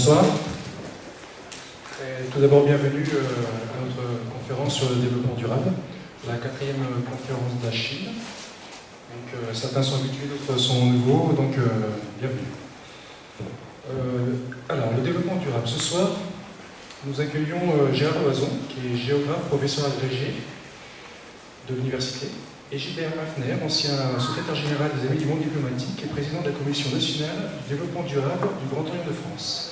bonsoir. Et tout d'abord, bienvenue à notre conférence sur le développement durable, la 4e conférence de la Chine. Donc, certains sont habitués, d'autres sont nouveaux, donc bienvenue. Alors, le développement durable. Ce soir, nous accueillons Gérard Loison, qui est géographe, professeur agrégé de l'université, et Gilbert Hafner, ancien secrétaire général des Amis du monde diplomatique et président de la Commission nationale du développement durable du Grand Orient de France.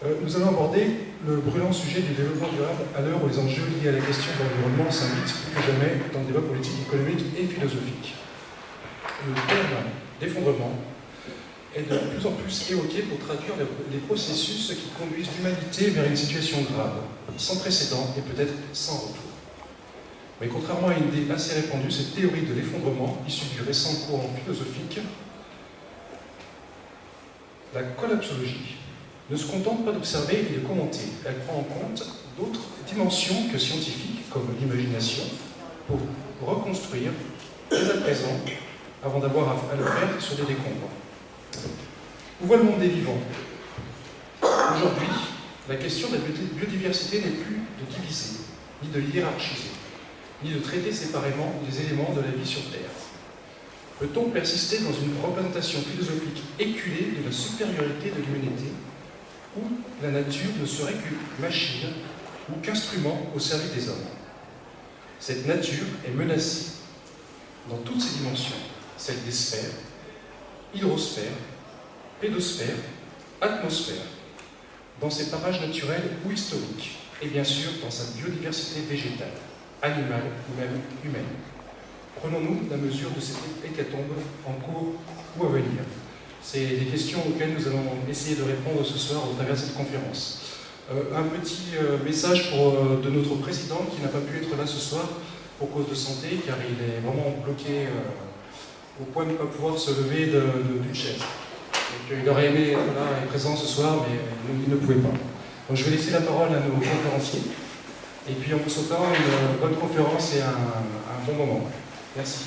Nous allons aborder le brûlant sujet du développement durable à l'heure où les enjeux liés à la question de l'environnement s'invitent plus que jamais dans le débat politique, économique et philosophique. Le terme d'effondrement est de plus en plus évoqué pour traduire les processus qui conduisent l'humanité vers une situation grave, sans précédent et peut-être sans retour. Mais contrairement à une idée assez répandue, cette théorie de l'effondrement, issue du récent courant philosophique, la collapsologie, ne se contente pas d'observer et de commenter. Elle prend en compte d'autres dimensions que scientifiques, comme l'imagination, pour reconstruire dès à présent, avant d'avoir à le faire sur des décombres. Où voit le monde des vivants? Aujourd'hui, la question de la biodiversité n'est plus de diviser, ni de hiérarchiser, ni de traiter séparément les éléments de la vie sur Terre. Peut-on persister dans une représentation philosophique éculée de la supériorité de l'humanité, où la nature ne serait qu'une machine ou qu'instrument au service des hommes? Cette nature est menacée dans toutes ses dimensions, celle des sphères, hydrosphère, pédosphère, atmosphère, dans ses parages naturels ou historiques, et bien sûr dans sa biodiversité végétale, animale ou même humaine. Prenons-nous la mesure de cette hécatombe en cours ou à venir? C'est des questions auxquelles nous allons essayer de répondre ce soir au travers de cette conférence. Un petit message de notre président qui n'a pas pu être là ce soir pour cause de santé, car il est vraiment bloqué au point de ne pas pouvoir se lever d'une chaise. Donc, il aurait aimé être là et présent ce soir, mais il ne pouvait pas. Donc je vais laisser la parole à nos conférenciers. Et puis en vous souhaitant une bonne conférence et un bon moment. Merci.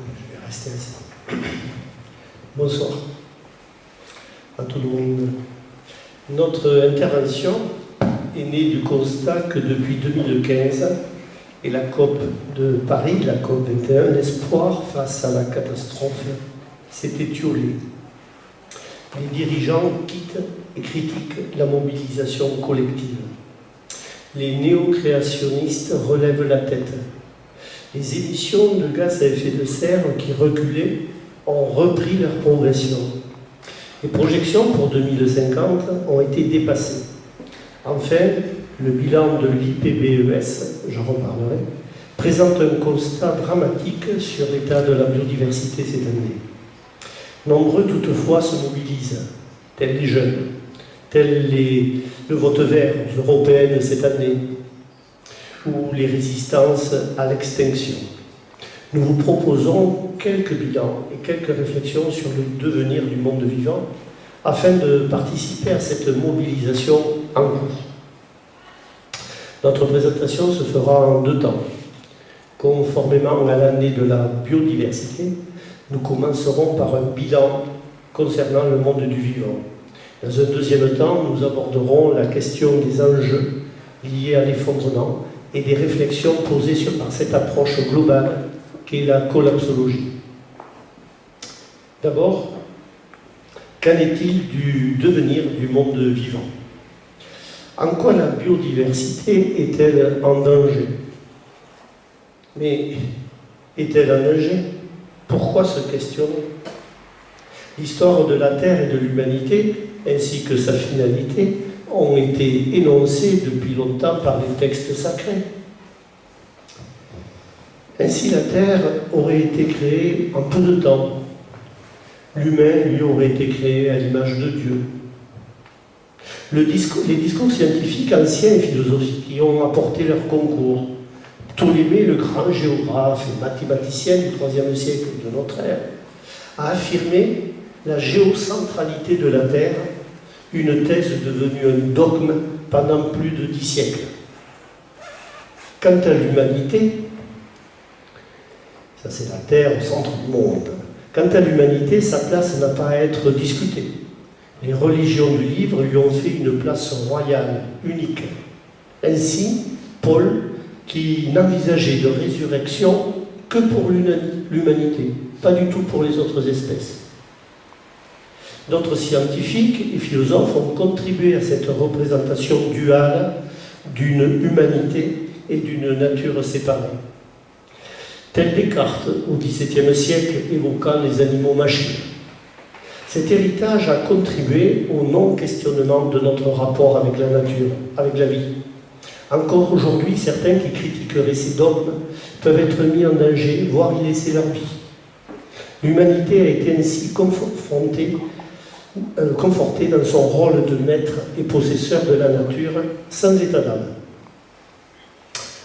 Je vais rester assis. Bonsoir à tout le monde. Notre intervention est née du constat que depuis 2015 et la COP de Paris, la COP 21, l'espoir face à la catastrophe s'est étiolé. Les dirigeants quittent et critiquent la mobilisation collective. Les néo-créationnistes relèvent la tête. Les émissions de gaz à effet de serre qui reculaient ont repris leur progression. Les projections pour 2050 ont été dépassées. Enfin, le bilan de l'IPBES, j'en reparlerai, présente un constat dramatique sur l'état de la biodiversité cette année. Nombreux toutefois se mobilisent, tels les jeunes, tels le vote vert aux européennes cette année, ou les résistances à l'extinction. Nous vous proposons quelques bilans et quelques réflexions sur le devenir du monde vivant afin de participer à cette mobilisation en cours. Notre présentation se fera en 2 temps. Conformément à l'année de la biodiversité, nous commencerons par un bilan concernant le monde du vivant. Dans un 2e temps, nous aborderons la question des enjeux liés à l'effondrement et des réflexions posées par cette approche globale qu'est la collapsologie. D'abord, qu'en est-il du devenir du monde vivant? En quoi la biodiversité est-elle en danger? Mais est-elle en danger? Pourquoi se questionner? L'histoire de la Terre et de l'humanité, ainsi que sa finalité, ont été énoncées depuis longtemps par les textes sacrés. Ainsi, la Terre aurait été créée en peu de temps. L'humain, lui, aurait été créé à l'image de Dieu. Les discours scientifiques anciens et philosophiques y ont apporté leur concours, Ptolémée, le grand géographe et mathématicien du IIIe siècle de notre ère, a affirmé la géocentralité de la Terre, une thèse devenue un dogme pendant plus de 10 siècles. Quant à l'humanité, ça c'est la Terre au centre du monde, quant à l'humanité, sa place n'a pas à être discutée. Les religions du livre lui ont fait une place royale, unique. Ainsi, Paul, qui n'envisageait de résurrection que pour l'humanité, pas du tout pour les autres espèces. D'autres scientifiques et philosophes ont contribué à cette représentation duale d'une humanité et d'une nature séparée. Tel Descartes, au XVIIe siècle, évoquant les animaux-machines. Cet héritage a contribué au non-questionnement de notre rapport avec la nature, avec la vie. Encore aujourd'hui, certains qui critiqueraient ces dogmes peuvent être mis en danger, voire y laisser leur vie. L'humanité a été ainsi confortée dans son rôle de maître et possesseur de la nature, sans état d'âme.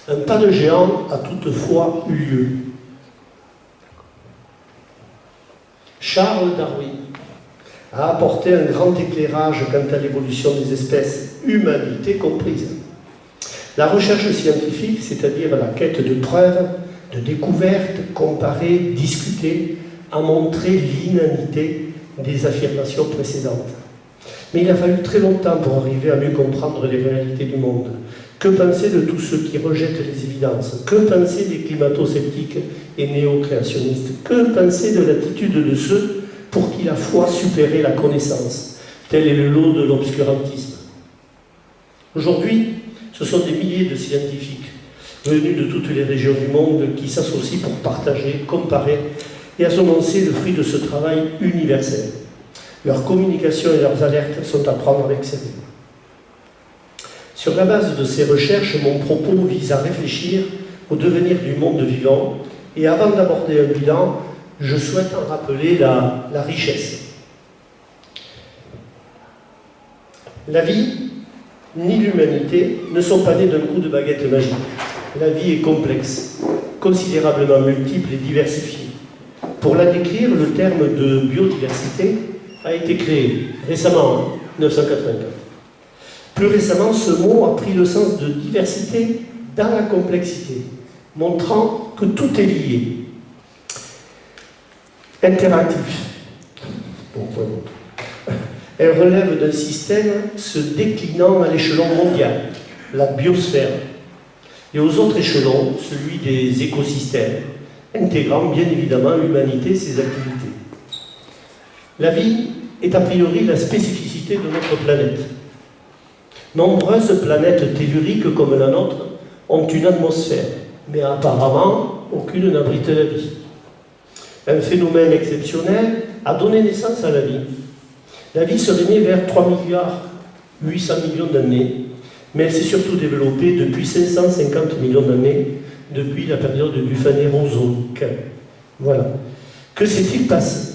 Un pas de géant a toutefois eu lieu. Charles Darwin a apporté un grand éclairage quant à l'évolution des espèces, humanité comprise. La recherche scientifique, c'est-à-dire la quête de preuves, de découvertes, comparées, discutées, a montré l'inanité des affirmations précédentes. Mais il a fallu très longtemps pour arriver à mieux comprendre les réalités du monde. Que penser de tous ceux qui rejettent les évidences? Que penser des climato-sceptiques et néo-créationnistes? Que penser de l'attitude de ceux pour qui la foi supérait la connaissance? Tel est le lot de l'obscurantisme. Aujourd'hui, ce sont des milliers de scientifiques venus de toutes les régions du monde qui s'associent pour partager, comparer et annoncer le fruit de ce travail universel. Leurs communications et leurs alertes sont à prendre avec sérieux. Sur la base de ces recherches, mon propos vise à réfléchir au devenir du monde vivant et avant d'aborder un bilan, je souhaite en rappeler la richesse. La vie ni l'humanité ne sont pas nés d'un coup de baguette magique. La vie est complexe, considérablement multiple et diversifiée. Pour la décrire, le terme de biodiversité a été créé récemment, en 1984. Plus récemment, ce mot a pris le sens de diversité dans la complexité, montrant que tout est lié. Interactif. Elle relève d'un système se déclinant à l'échelon mondial, la biosphère, et aux autres échelons, celui des écosystèmes, intégrant bien évidemment l'humanité et ses activités. La vie est a priori la spécificité de notre planète. Nombreuses planètes telluriques comme la nôtre ont une atmosphère, mais apparemment aucune n'abrite la vie. Un phénomène exceptionnel a donné naissance à la vie. La vie serait née vers 3,8 milliards d'années, mais elle s'est surtout développée depuis 550 millions d'années, depuis la période du Phanérozoïque. Voilà. Que s'est-il passé?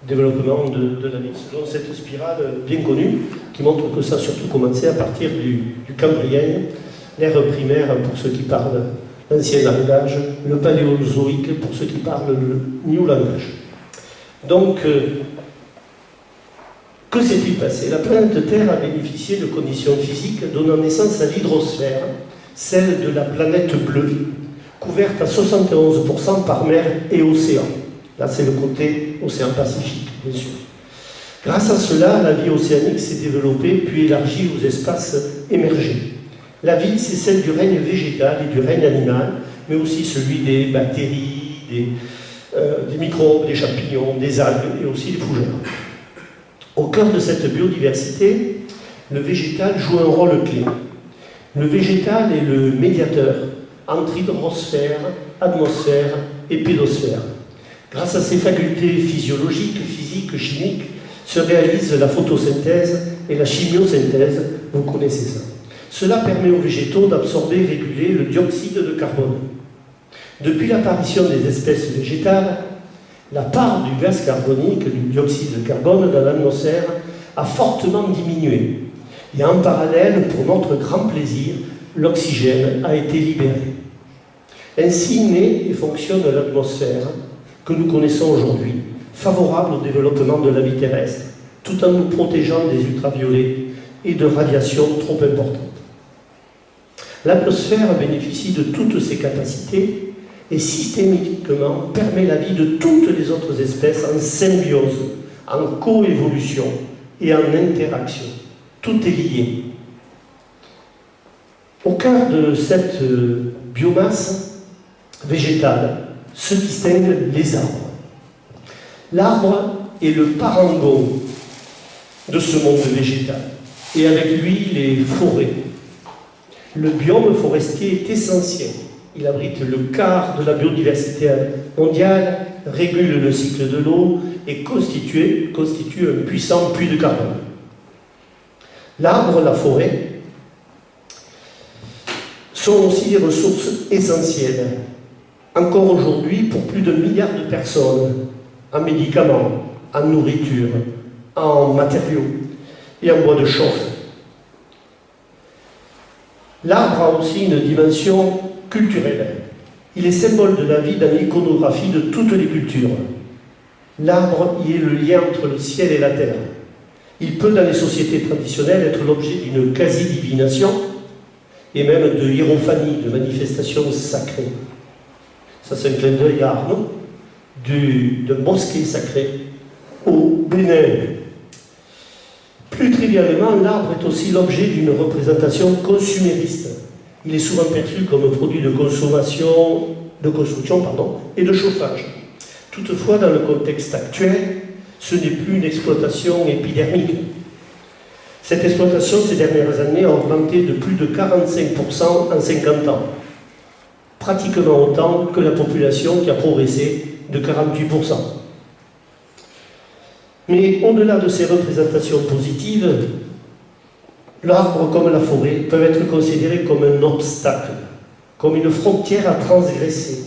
Développement de la vie, selon cette spirale bien connue, qui montre que ça a surtout commencé à partir du Cambrien, l'ère primaire pour ceux qui parlent l'ancien langage, le paléozoïque pour ceux qui parlent le new langage. Donc, que s'est-il passé? La planète Terre a bénéficié de conditions physiques donnant naissance à l'hydrosphère, celle de la planète bleue, couverte à 71% par mer et océan. Là, c'est le côté océan Pacifique, bien sûr. Grâce à cela, la vie océanique s'est développée puis élargie aux espaces émergés. La vie, c'est celle du règne végétal et du règne animal, mais aussi celui des bactéries, des microbes, des champignons, des algues et aussi des fougères. Au cœur de cette biodiversité, le végétal joue un rôle clé. Le végétal est le médiateur entre hydrosphère, atmosphère et pédosphère. Grâce à ses facultés physiologiques, physiques, chimiques, se réalise la photosynthèse et la chimiosynthèse, vous connaissez ça. Cela permet aux végétaux d'absorber et réguler le dioxyde de carbone. Depuis l'apparition des espèces végétales, la part du gaz carbonique, du dioxyde de carbone dans l'atmosphère, a fortement diminué. Et en parallèle, pour notre grand plaisir, l'oxygène a été libéré. Ainsi naît et fonctionne l'atmosphère que nous connaissons aujourd'hui, favorable au développement de la vie terrestre, tout en nous protégeant des ultraviolets et de radiations trop importantes. L'atmosphère bénéficie de toutes ses capacités et systématiquement permet la vie de toutes les autres espèces en symbiose, en coévolution et en interaction. Tout est lié. Au cœur de cette biomasse végétale se distinguent les arbres. L'arbre est le parangon de ce monde végétal, et avec lui les forêts. Le biome forestier est essentiel. Il abrite le quart de la biodiversité mondiale, régule le cycle de l'eau et constitue un puissant puits de carbone. L'arbre, la forêt, sont aussi des ressources essentielles, encore aujourd'hui pour plus de milliards de personnes, en médicaments, en nourriture, en matériaux et en bois de chauffe. L'arbre a aussi une dimension culturelle. Il est symbole de la vie dans l'iconographie de toutes les cultures. L'arbre y est le lien entre le ciel et la terre. Il peut, dans les sociétés traditionnelles, être l'objet d'une quasi-divination et même de hiérophanie, de manifestations sacrées. Ça, c'est un clin d'œil à Arnaud, de mosquée sacrée au Bénin. Plus trivialement, l'arbre est aussi l'objet d'une représentation consumériste. Il est souvent perçu comme un produit de construction et de chauffage. Toutefois, dans le contexte actuel, ce n'est plus une exploitation épidermique. Cette exploitation, ces dernières années, a augmenté de plus de 45% en 50 ans. Pratiquement autant que la population qui a progressé de 48%. Mais au-delà de ces représentations positives, l'arbre comme la forêt peuvent être considérés comme un obstacle, comme une frontière à transgresser.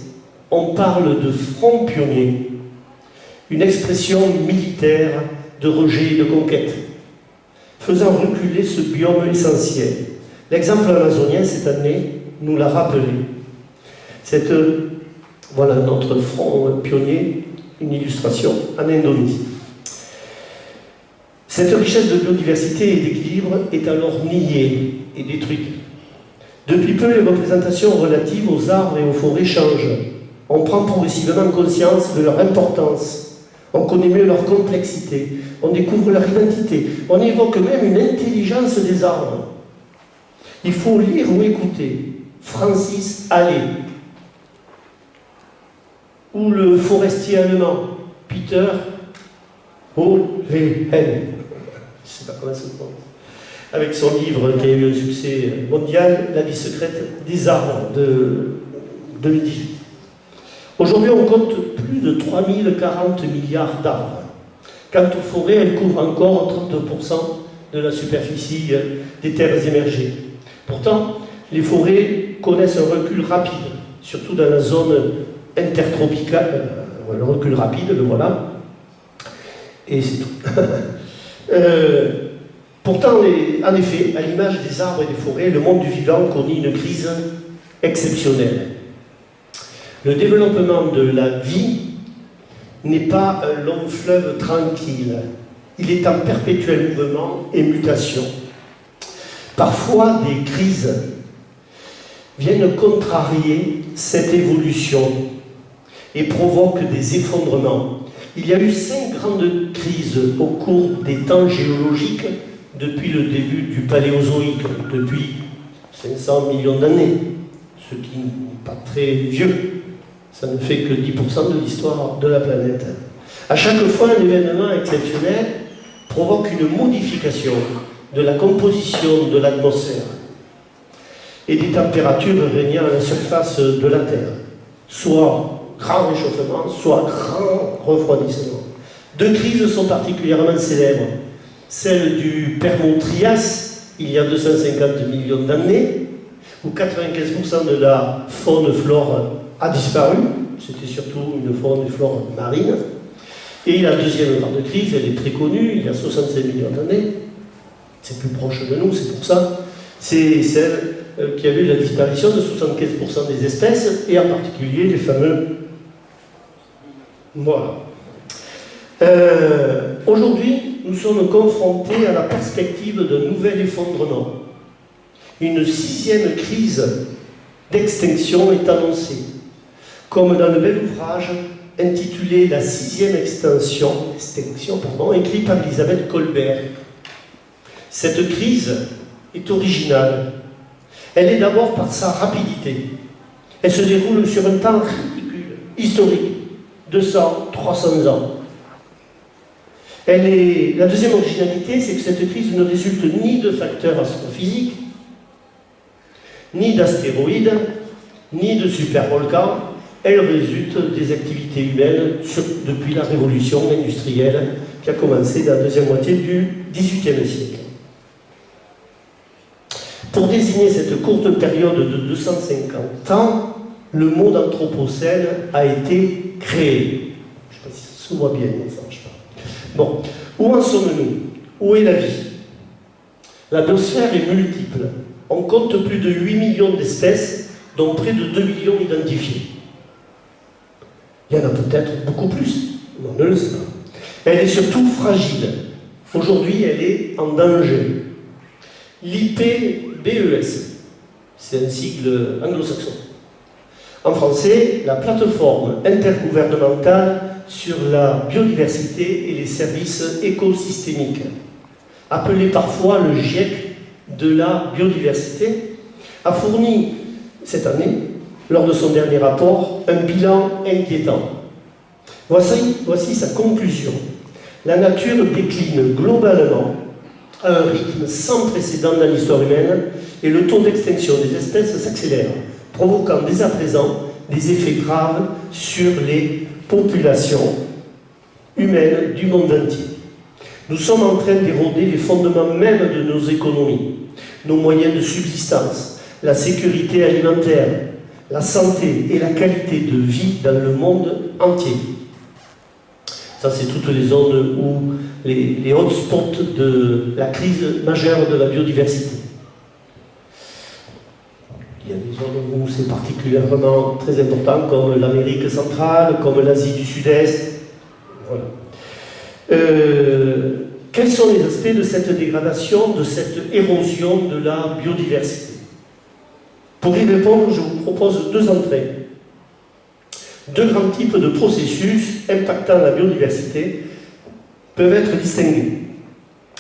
On parle de front pionnier, une expression militaire de rejet et de conquête, faisant reculer ce biome essentiel. L'exemple amazonien cette année nous l'a rappelé. Voilà notre front pionnier, une illustration en Indonésie. Cette richesse de biodiversité et d'équilibre est alors niée et détruite. Depuis peu, les représentations relatives aux arbres et aux forêts changent. On prend progressivement conscience de leur importance. On connaît mieux leur complexité. On découvre leur identité. On évoque même une intelligence des arbres. Il faut lire ou écouter Francis Allais ou le forestier allemand Peter Hohlehen. Je ne sais pas comment ça se prononce. Avec son livre qui a eu un succès mondial, La vie secrète des arbres de 2018. Aujourd'hui, on compte plus de 3040 milliards d'arbres. Quant aux forêts, elles couvrent encore 32% de la superficie des terres émergées. Pourtant, les forêts connaissent un recul rapide, surtout dans la zone intertropicale. Le recul rapide, le voilà. Et c'est tout. Pourtant, en effet, à l'image des arbres et des forêts, le monde du vivant connaît une crise exceptionnelle. Le développement de la vie n'est pas un long fleuve tranquille. Il est en perpétuel mouvement et mutation. Parfois, des crises viennent contrarier cette évolution et provoquent des effondrements. Il y a eu 5 grandes crises au cours des temps géologiques depuis le début du Paléozoïque, depuis 500 millions d'années, ce qui n'est pas très vieux. Ça ne fait que 10% de l'histoire de la planète. À chaque fois, un événement exceptionnel provoque une modification de la composition de l'atmosphère et des températures régnant à la surface de la Terre, soit grand réchauffement, soit grand refroidissement. 2 crises sont particulièrement célèbres. Celle du Permo-Trias, il y a 250 millions d'années, où 95% de la faune-flore a disparu. C'était surtout une faune et flore marine. Et la deuxième grande crise, elle est très connue, il y a 65 millions d'années, c'est plus proche de nous, c'est pour ça. C'est celle qui a vu la disparition de 75% des espèces, et en particulier les fameux... Voilà. Aujourd'hui, nous sommes confrontés à la perspective d'un nouvel effondrement. Une 6e crise d'extinction est annoncée, comme dans le bel ouvrage intitulé La 6e extinction, écrit par Elisabeth Kolberg. Cette crise est originale. Elle est d'abord par sa rapidité. Elle se déroule sur un temps ridicule, historique, 200, 300 ans. La deuxième originalité, c'est que cette crise ne résulte ni de facteurs astrophysiques, ni d'astéroïdes, ni de supervolcans. Elle résulte des activités humaines depuis la révolution industrielle qui a commencé dans la deuxième moitié du XVIIIe siècle. Pour désigner cette courte période de 250 ans, le mot d'anthropocène a été créé. Je ne sais pas si ça se voit bien, mais ça ne marche pas. Bon, où en sommes-nous? Où est la vie? La biosphère est multiple. On compte plus de 8 millions d'espèces, dont près de 2 millions identifiées. Il y en a peut-être beaucoup plus, on ne le sait pas. Elle est surtout fragile. Aujourd'hui, elle est en danger. L'IPBES, c'est un sigle anglo-saxon. En français, la plateforme intergouvernementale sur la biodiversité et les services écosystémiques, appelée parfois le GIEC de la biodiversité, a fourni cette année, lors de son dernier rapport, un bilan inquiétant. Voici sa conclusion. La nature décline globalement à un rythme sans précédent dans l'histoire humaine et le taux d'extinction des espèces s'accélère, provoquant dès à présent des effets graves sur les populations humaines du monde entier. Nous sommes en train d'éroder les fondements même de nos économies, nos moyens de subsistance, la sécurité alimentaire, la santé et la qualité de vie dans le monde entier. Ça, c'est toutes les zones où les hotspots de la crise majeure de la biodiversité. Il y a des zones où c'est particulièrement très important, comme l'Amérique centrale, comme l'Asie du Sud-Est. Voilà. Quels sont les aspects de cette dégradation, de cette érosion de la biodiversité? Pour y répondre, je vous propose deux entrées. Deux grands types de processus impactant la biodiversité peuvent être distingués.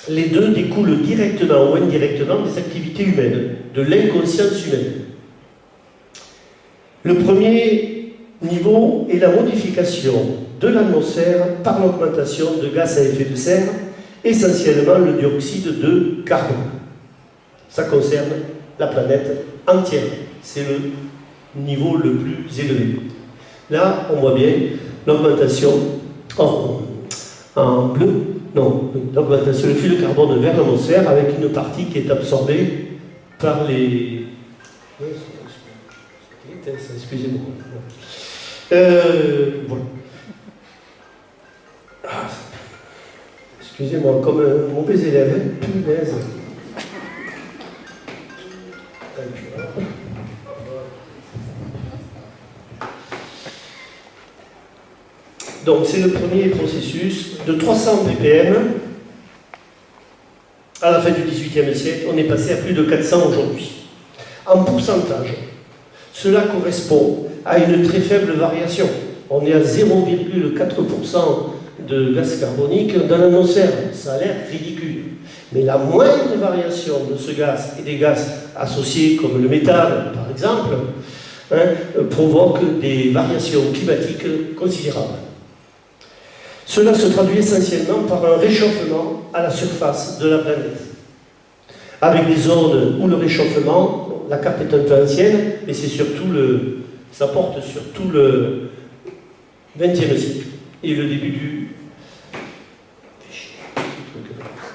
Les deux découlent directement ou indirectement des activités humaines, de l'inconscience humaine. Le premier niveau est la modification de l'atmosphère par l'augmentation de gaz à effet de serre, essentiellement le dioxyde de carbone. Ça concerne la planète entière. C'est le niveau le plus élevé. Là, on voit bien l'augmentation en bleu, non, l'augmentation du flux de carbone vers l'atmosphère avec une partie qui est absorbée par les... Excusez-moi. Voilà. Excusez-moi, comme un mauvais élève, punaise. Donc c'est le premier processus de 300 ppm à la fin du XVIIIe siècle, on est passé à plus de 400 aujourd'hui. En pourcentage, cela correspond à une très faible variation. On est à 0,4% de gaz carbonique dans l'atmosphère. Ça a l'air ridicule. Mais la moindre variation de ce gaz et des gaz associés comme le méthane, par exemple, provoque des variations climatiques considérables. Cela se traduit essentiellement par un réchauffement à la surface de la planète. Avec des zones où le réchauffement, la carte est un peu ancienne, mais c'est surtout ça porte sur tout le XXe siècle et le début du...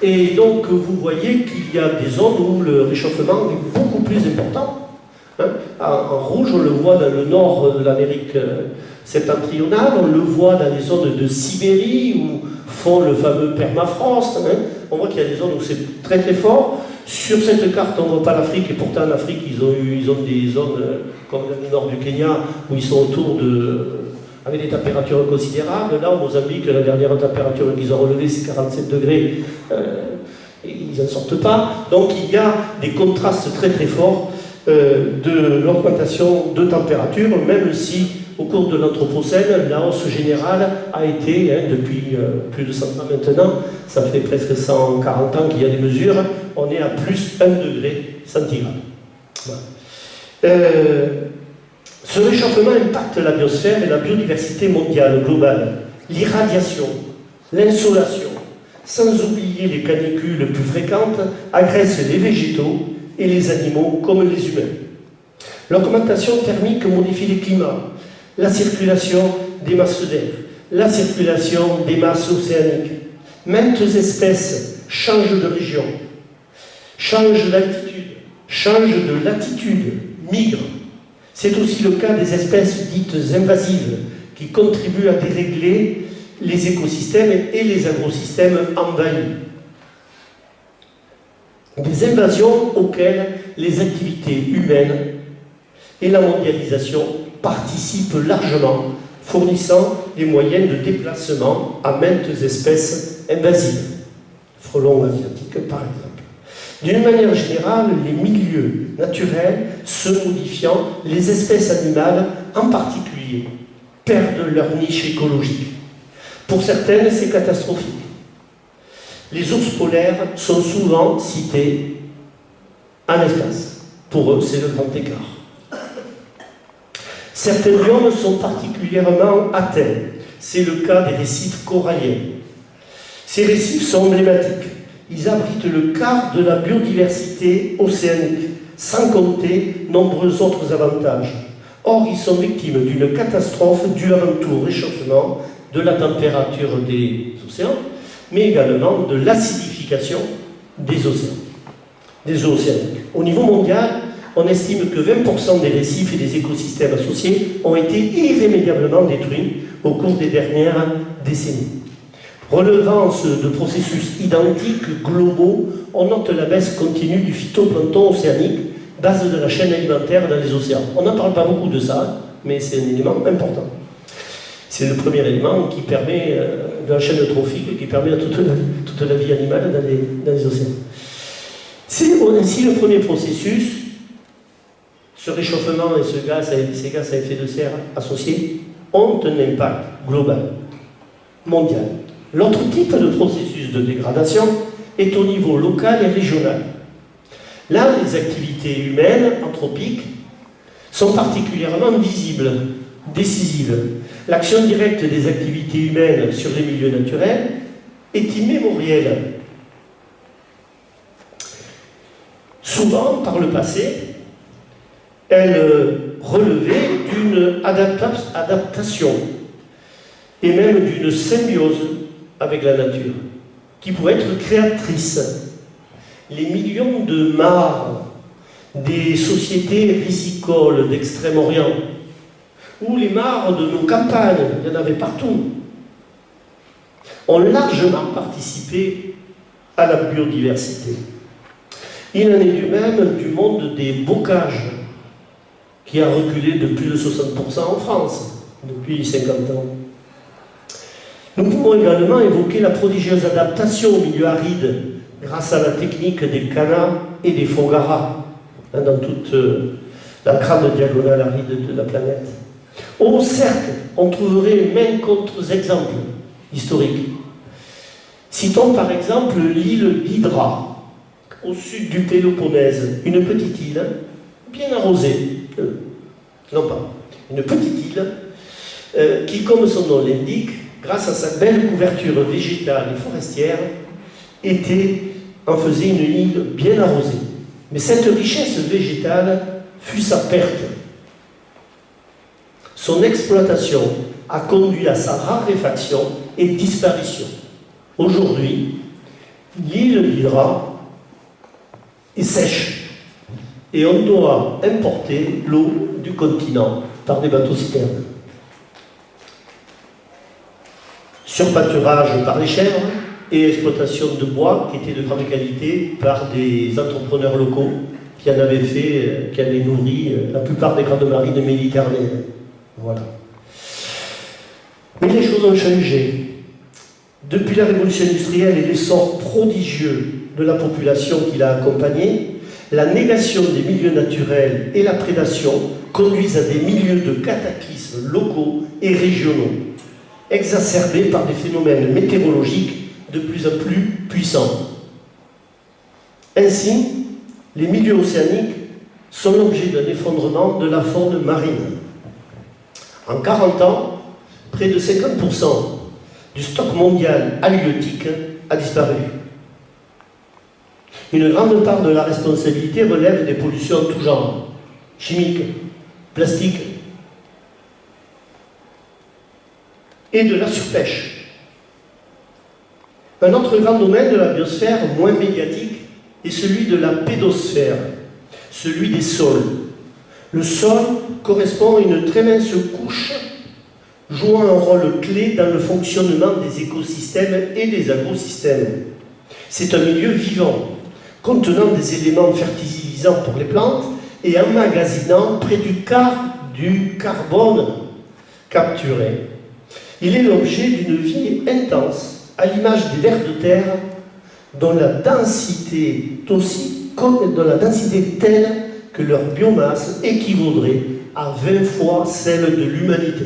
Et donc vous voyez qu'il y a des zones où le réchauffement est beaucoup plus important. En rouge, on le voit dans le nord de l'Amérique septentrionale, on le voit dans les zones de Sibérie ou font le fameux permafrost. Hein. On voit qu'il y a des zones où c'est très très fort. Sur cette carte, on ne voit pas l'Afrique, et pourtant en Afrique, ils ont des zones comme le nord du Kenya, où ils sont avec des températures considérables. Là, au Mozambique, la dernière température qu'ils ont relevée, c'est 47 degrés. Ils n'en sortent pas. Donc il y a des contrastes très très forts de l'augmentation de température, même si au cours de l'Anthropocène, la hausse générale a été, depuis plus de 100 ans maintenant, ça fait presque 140 ans qu'il y a des mesures, on est à plus 1 degré centigrade. Voilà. Ce réchauffement impacte la biosphère et la biodiversité mondiale globale, l'irradiation, l'insolation, sans oublier les canicules plus fréquentes, agressent les végétaux et les animaux comme les humains. L'augmentation thermique modifie les climats, la circulation des masses d'air, la circulation des masses océaniques. Maintes espèces changent de région, changent d'altitude, changent de latitude, migrent. C'est aussi le cas des espèces dites invasives qui contribuent à dérégler les écosystèmes et les agrosystèmes envahis. Des invasions auxquelles les activités humaines et la mondialisation participent largement, fournissant les moyens de déplacement à maintes espèces invasives, frelons asiatiques par exemple. D'une manière générale, les milieux naturels se modifiant, les espèces animales en particulier perdent leur niche écologique. Pour certaines, c'est catastrophique. Les ours polaires sont souvent cités en espace. Pour eux, c'est le grand écart. Certains biomes sont particulièrement atteints. C'est le cas des récifs coralliens. Ces récifs sont emblématiques. Ils abritent le quart de la biodiversité océanique, sans compter nombreux autres avantages. Or, ils sont victimes d'une catastrophe due avant tout au réchauffement de la température des océans, mais également de l'acidification des océans, des eaux océaniques. Au niveau mondial, on estime que 20% des récifs et des écosystèmes associés ont été irrémédiablement détruits au cours des dernières décennies. Relevant de processus identiques, globaux, on note la baisse continue du phytoplancton océanique, base de la chaîne alimentaire dans les océans. On n'en parle pas beaucoup de ça, mais c'est un élément important. C'est le premier élément qui permet, de la chaîne trophique, qui permet à toute la vie animale dans les océans. C'est ainsi le premier processus, ce réchauffement et ces gaz à effet de serre associés ont un impact global, mondial. L'autre type de processus de dégradation est au niveau local et régional. Là, les activités humaines, anthropiques, sont particulièrement visibles, décisives. L'action directe des activités humaines sur les milieux naturels est immémorielle. Souvent, par le passé, elle relevait d'une adaptation et même d'une symbiose avec la nature, qui pouvait être créatrice. Les millions de mares des sociétés rizicoles d'Extrême-Orient, ou les mares de nos campagnes, il y en avait partout, ont largement participé à la biodiversité. Il en est du même du monde des bocages, qui a reculé de plus de 60% en France depuis 50 ans. Nous pouvons également évoquer la prodigieuse adaptation au milieu aride grâce à la technique des canards et des fongaras dans toute la grande diagonale aride de la planète. Oh, certes, on trouverait maints contre-exemples historiques. Citons par exemple l'île d'Hydra, au sud du Péloponnèse, une petite île bien arrosée, une petite île qui, comme son nom l'indique, grâce à sa belle couverture végétale et forestière, en faisait une île bien arrosée. Mais cette richesse végétale fut sa perte. Son exploitation a conduit à sa raréfaction et disparition. Aujourd'hui, l'île d'Hydra est sèche et on doit importer l'eau du continent par des bateaux-citernes. surpâturage par les chèvres et exploitation de bois qui était de grande qualité par des entrepreneurs locaux qui en avaient fait, qui avaient nourri la plupart des grandes marines méditerranéennes. Voilà. Mais les choses ont changé. Depuis la révolution industrielle et l'essor prodigieux de la population qui l'a accompagnée, la négation des milieux naturels et la prédation conduisent à des milieux de cataclysmes locaux et régionaux, exacerbés par des phénomènes météorologiques de plus en plus puissants. Ainsi, les milieux océaniques sont l'objet d'un effondrement de la faune marine. En 40 ans, près de 50% du stock mondial halieutique a disparu. Une grande part de la responsabilité relève des pollutions en tout genre, chimiques, plastiques, et de la surpêche. Un autre grand domaine de la biosphère, moins médiatique, est celui de la pédosphère, celui des sols. Le sol correspond à une très mince couche jouant un rôle clé dans le fonctionnement des écosystèmes et des agrosystèmes. C'est un milieu vivant, contenant des éléments fertilisants pour les plantes et emmagasinant près du quart du carbone capturé. Il est l'objet d'une vie intense, à l'image des vers de terre, dont la densité est telle que leur biomasse équivaudrait à 20 fois celle de l'humanité.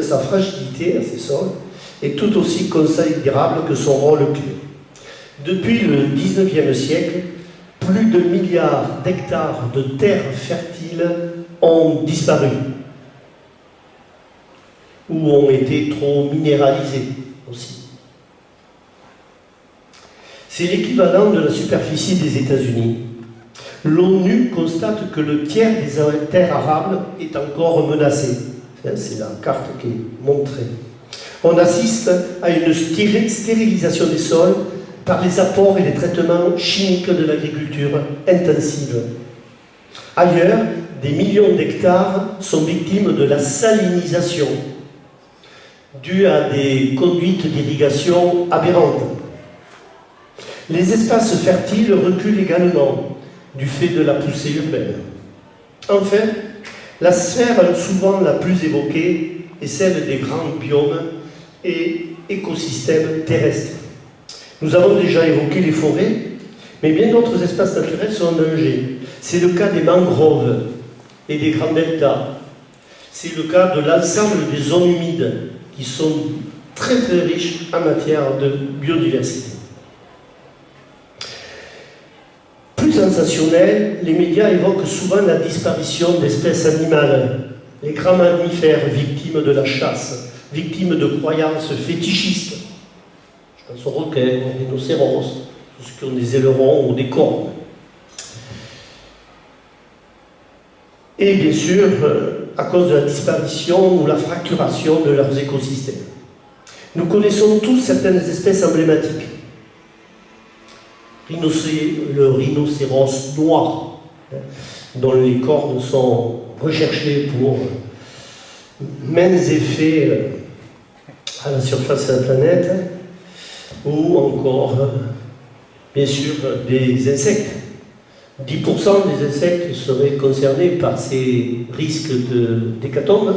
Sa fragilité à ces sols est tout aussi considérable que son rôle clé. Depuis le XIXe siècle, plus de milliards d'hectares de terres fertiles ont disparu ou ont été trop minéralisées aussi. C'est l'équivalent de la superficie des États-Unis. L'ONU constate que le tiers des terres arables est encore menacé. C'est la carte qui est montrée. On assiste à une stérilisation des sols par les apports et les traitements chimiques de l'agriculture intensive. Ailleurs, des millions d'hectares sont victimes de la salinisation, due à des conduites d'irrigation aberrantes. Les espaces fertiles reculent également, du fait de la poussée urbaine. Enfin, la sphère souvent la plus évoquée est celle des grands biomes et écosystèmes terrestres. Nous avons déjà évoqué les forêts, mais bien d'autres espaces naturels sont en danger. C'est le cas des mangroves et des grands deltas. C'est le cas de l'ensemble des zones humides, qui sont très très riches en matière de biodiversité. Plus sensationnel, les médias évoquent souvent la disparition d'espèces animales, les grands mammifères victimes de la chasse, victimes de croyances fétichistes. Je pense aux requins, aux rhinocéros, tous ceux qui ont des ailerons ou des cornes. Et bien sûr, à cause de la disparition ou la fracturation de leurs écosystèmes. Nous connaissons tous certaines espèces emblématiques. Le rhinocéros noir, dont les cornes sont recherchées pour maints effets à la surface de la planète, ou encore, bien sûr, des insectes. 10% des insectes seraient concernés par ces risques d'hécatombe.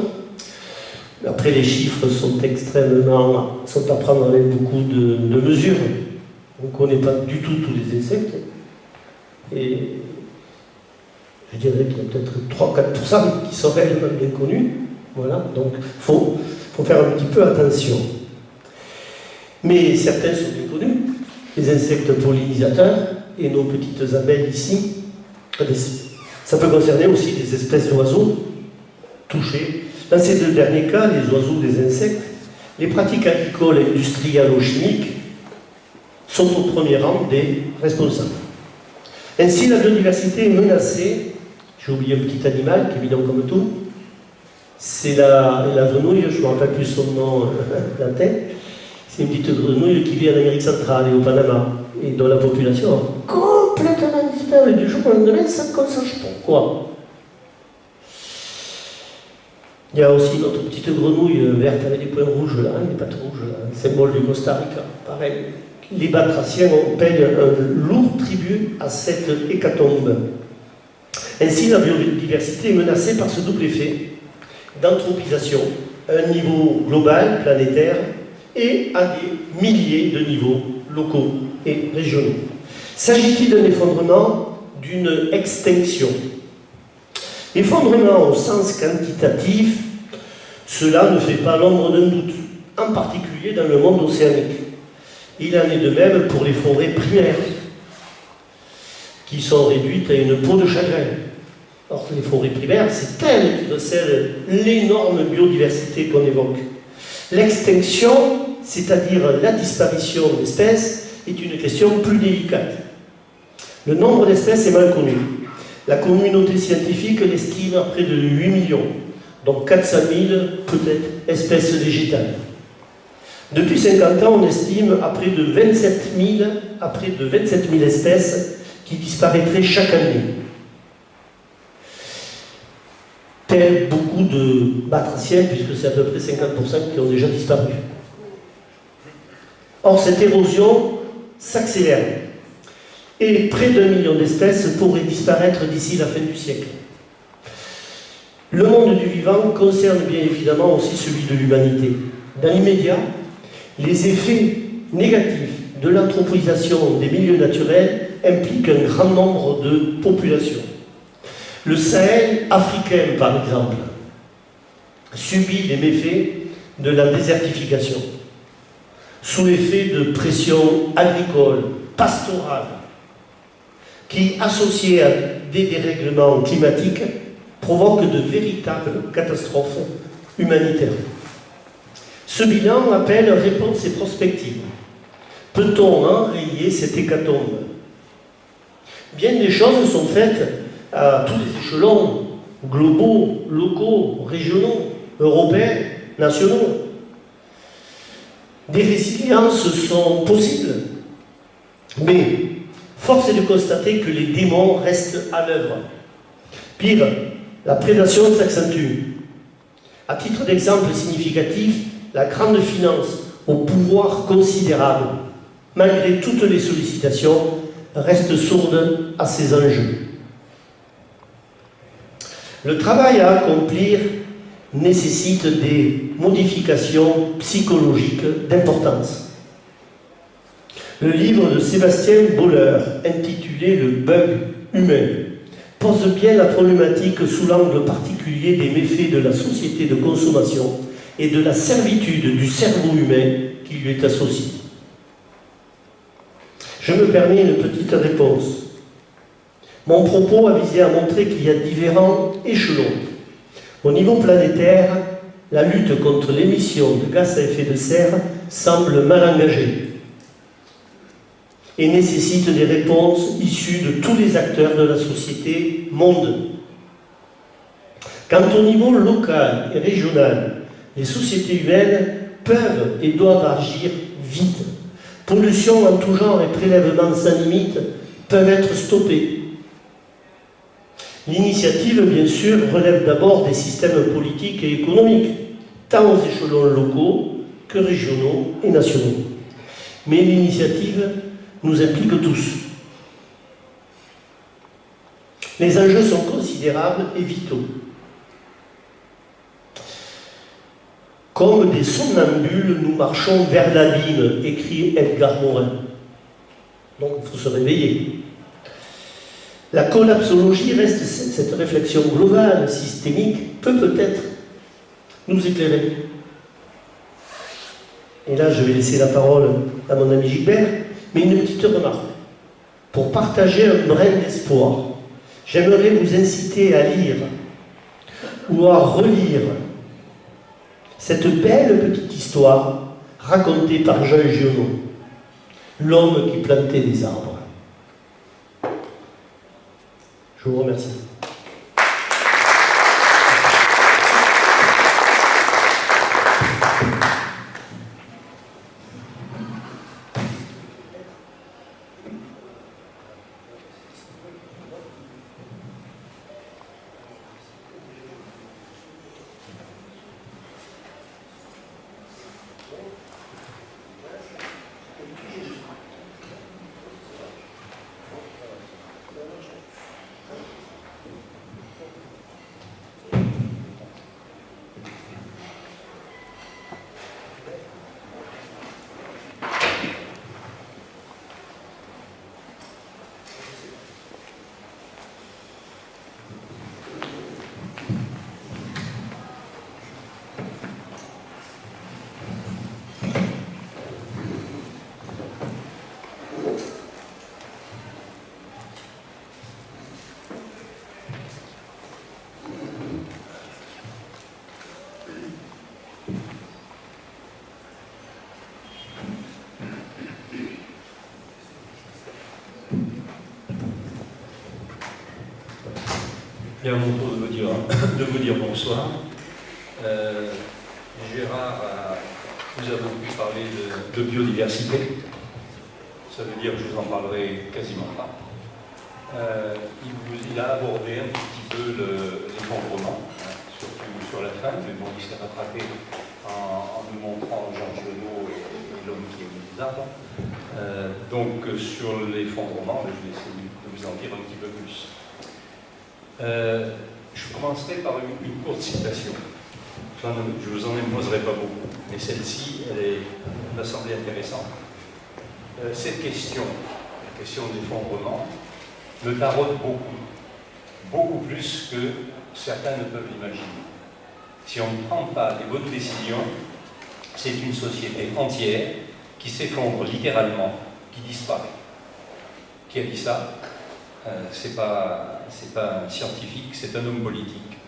Après, les chiffres sont à prendre avec beaucoup de mesures. On ne connaît pas du tout tous les insectes. Et je dirais qu'il y a peut-être 3-4% qui sont réellement bien connus. Voilà, donc il faut faire un petit peu attention. Mais certains sont bien connus, les insectes pollinisateurs et nos petites abeilles ici. Ça peut concerner aussi des espèces d'oiseaux touchés. Dans ces deux derniers cas, les oiseaux, des insectes, les pratiques agricoles et industrialo-chimiques sont au premier rang des responsables. Ainsi, la biodiversité est menacée. J'ai oublié un petit animal qui est mignon comme tout. C'est la grenouille, je ne me rappelle plus son nom latin. C'est une petite grenouille qui vit en Amérique centrale et au Panama, et dont la population a complètement disparu du jour au lendemain sans qu'on sache pourquoi. Il y a aussi notre petite grenouille verte avec des points rouges là, des pattes rouges, là, symbole du Costa Rica. Pareil, les batraciens payent un lourd tribut à cette hécatombe. Ainsi, la biodiversité est menacée par ce double effet d'anthropisation à un niveau global, planétaire, et à des milliers de niveaux locaux et régionaux. S'agit-il d'un effondrement, d'une extinction? Effondrement au sens quantitatif, cela ne fait pas l'ombre d'un doute, en particulier dans le monde océanique. Il en est de même pour les forêts primaires, qui sont réduites à une peau de chagrin. Or, les forêts primaires, c'est elles qui recèlent l'énorme biodiversité qu'on évoque. L'extinction, c'est-à-dire la disparition d'espèces, est une question plus délicate. Le nombre d'espèces est mal connu. La communauté scientifique l'estime à près de 8 millions, donc 400 000 peut-être espèces végétales. Depuis 50 ans, on estime à près de 27 000 espèces qui disparaîtraient chaque année. Tel beaucoup de batraciens, puisque c'est à peu près 50% qui ont déjà disparu. Or, cette érosion s'accélère. Et près d'1 million d'espèces pourraient disparaître d'ici la fin du siècle. Le monde du vivant concerne bien évidemment aussi celui de l'humanité. Dans l'immédiat, les effets négatifs de l'anthropisation des milieux naturels impliquent un grand nombre de populations. Le Sahel africain, par exemple, subit les méfaits de la désertification, sous l'effet de pressions agricoles, pastorales, qui, associés à des dérèglements climatiques, provoquent de véritables catastrophes humanitaires. Ce bilan appelle réponse et prospective. Peut-on enrayer cette hécatombe? Bien des choses sont faites à tous les échelons, globaux, locaux, régionaux, européens, nationaux. Des résiliences sont possibles, mais force est de constater que les démons restent à l'œuvre. Pire, la prédation s'accentue. À titre d'exemple significatif, la grande finance, au pouvoir considérable, malgré toutes les sollicitations, reste sourde à ces enjeux. Le travail à accomplir nécessite des modifications psychologiques d'importance. Le livre de Sébastien Boller, intitulé « Le bug humain », pose bien la problématique sous l'angle particulier des méfaits de la société de consommation et de la servitude du cerveau humain qui lui est associée. Je me permets une petite réponse. Mon propos a visé à montrer qu'il y a différents échelons. Au niveau planétaire, la lutte contre l'émission de gaz à effet de serre semble mal engagée et nécessite des réponses issues de tous les acteurs de la société monde. Quant au niveau local et régional, les sociétés humaines peuvent et doivent agir vite. Pollution en tout genre et prélèvements sans limite peuvent être stoppés. L'initiative, bien sûr, relève d'abord des systèmes politiques et économiques, tant aux échelons locaux que régionaux et nationaux. Mais l'initiative nous implique tous. Les enjeux sont considérables et vitaux. Comme des somnambules, nous marchons vers l'abîme, écrit Edgar Morin. Donc il faut se réveiller. La collapsologie reste cette réflexion globale, systémique, peut peut-être nous éclairer. Et là, je vais laisser la parole à mon ami Gilbert, mais une petite remarque. Pour partager un brin d'espoir, j'aimerais vous inciter à lire ou à relire cette belle petite histoire racontée par Jean Giono, l'homme qui plantait des arbres. Je vous remercie. Bien, à mon tour de vous dire bonsoir. Gérard nous a beaucoup parlé de biodiversité. Ça veut dire que je vous en parlerai quasiment pas. Il a abordé un petit peu l'effondrement, surtout sur la fin, mais bon, il s'est rattrapé en nous montrant Jean Giono et l'homme qui est des arbres. Donc sur l'effondrement, je vais essayer de vous en dire un petit peu plus. Je commencerai par une courte citation. Je ne vous en imposerai pas beaucoup, mais celle-ci, elle m'a semblé intéressante. Cette question, la question de l'effondrement, me taraude beaucoup plus que certains ne peuvent l'imaginer. Si on ne prend pas les bonnes décisions, c'est une société entière qui s'effondre littéralement, qui disparaît. Qui a dit ça? C'est pas un scientifique, c'est un homme politique.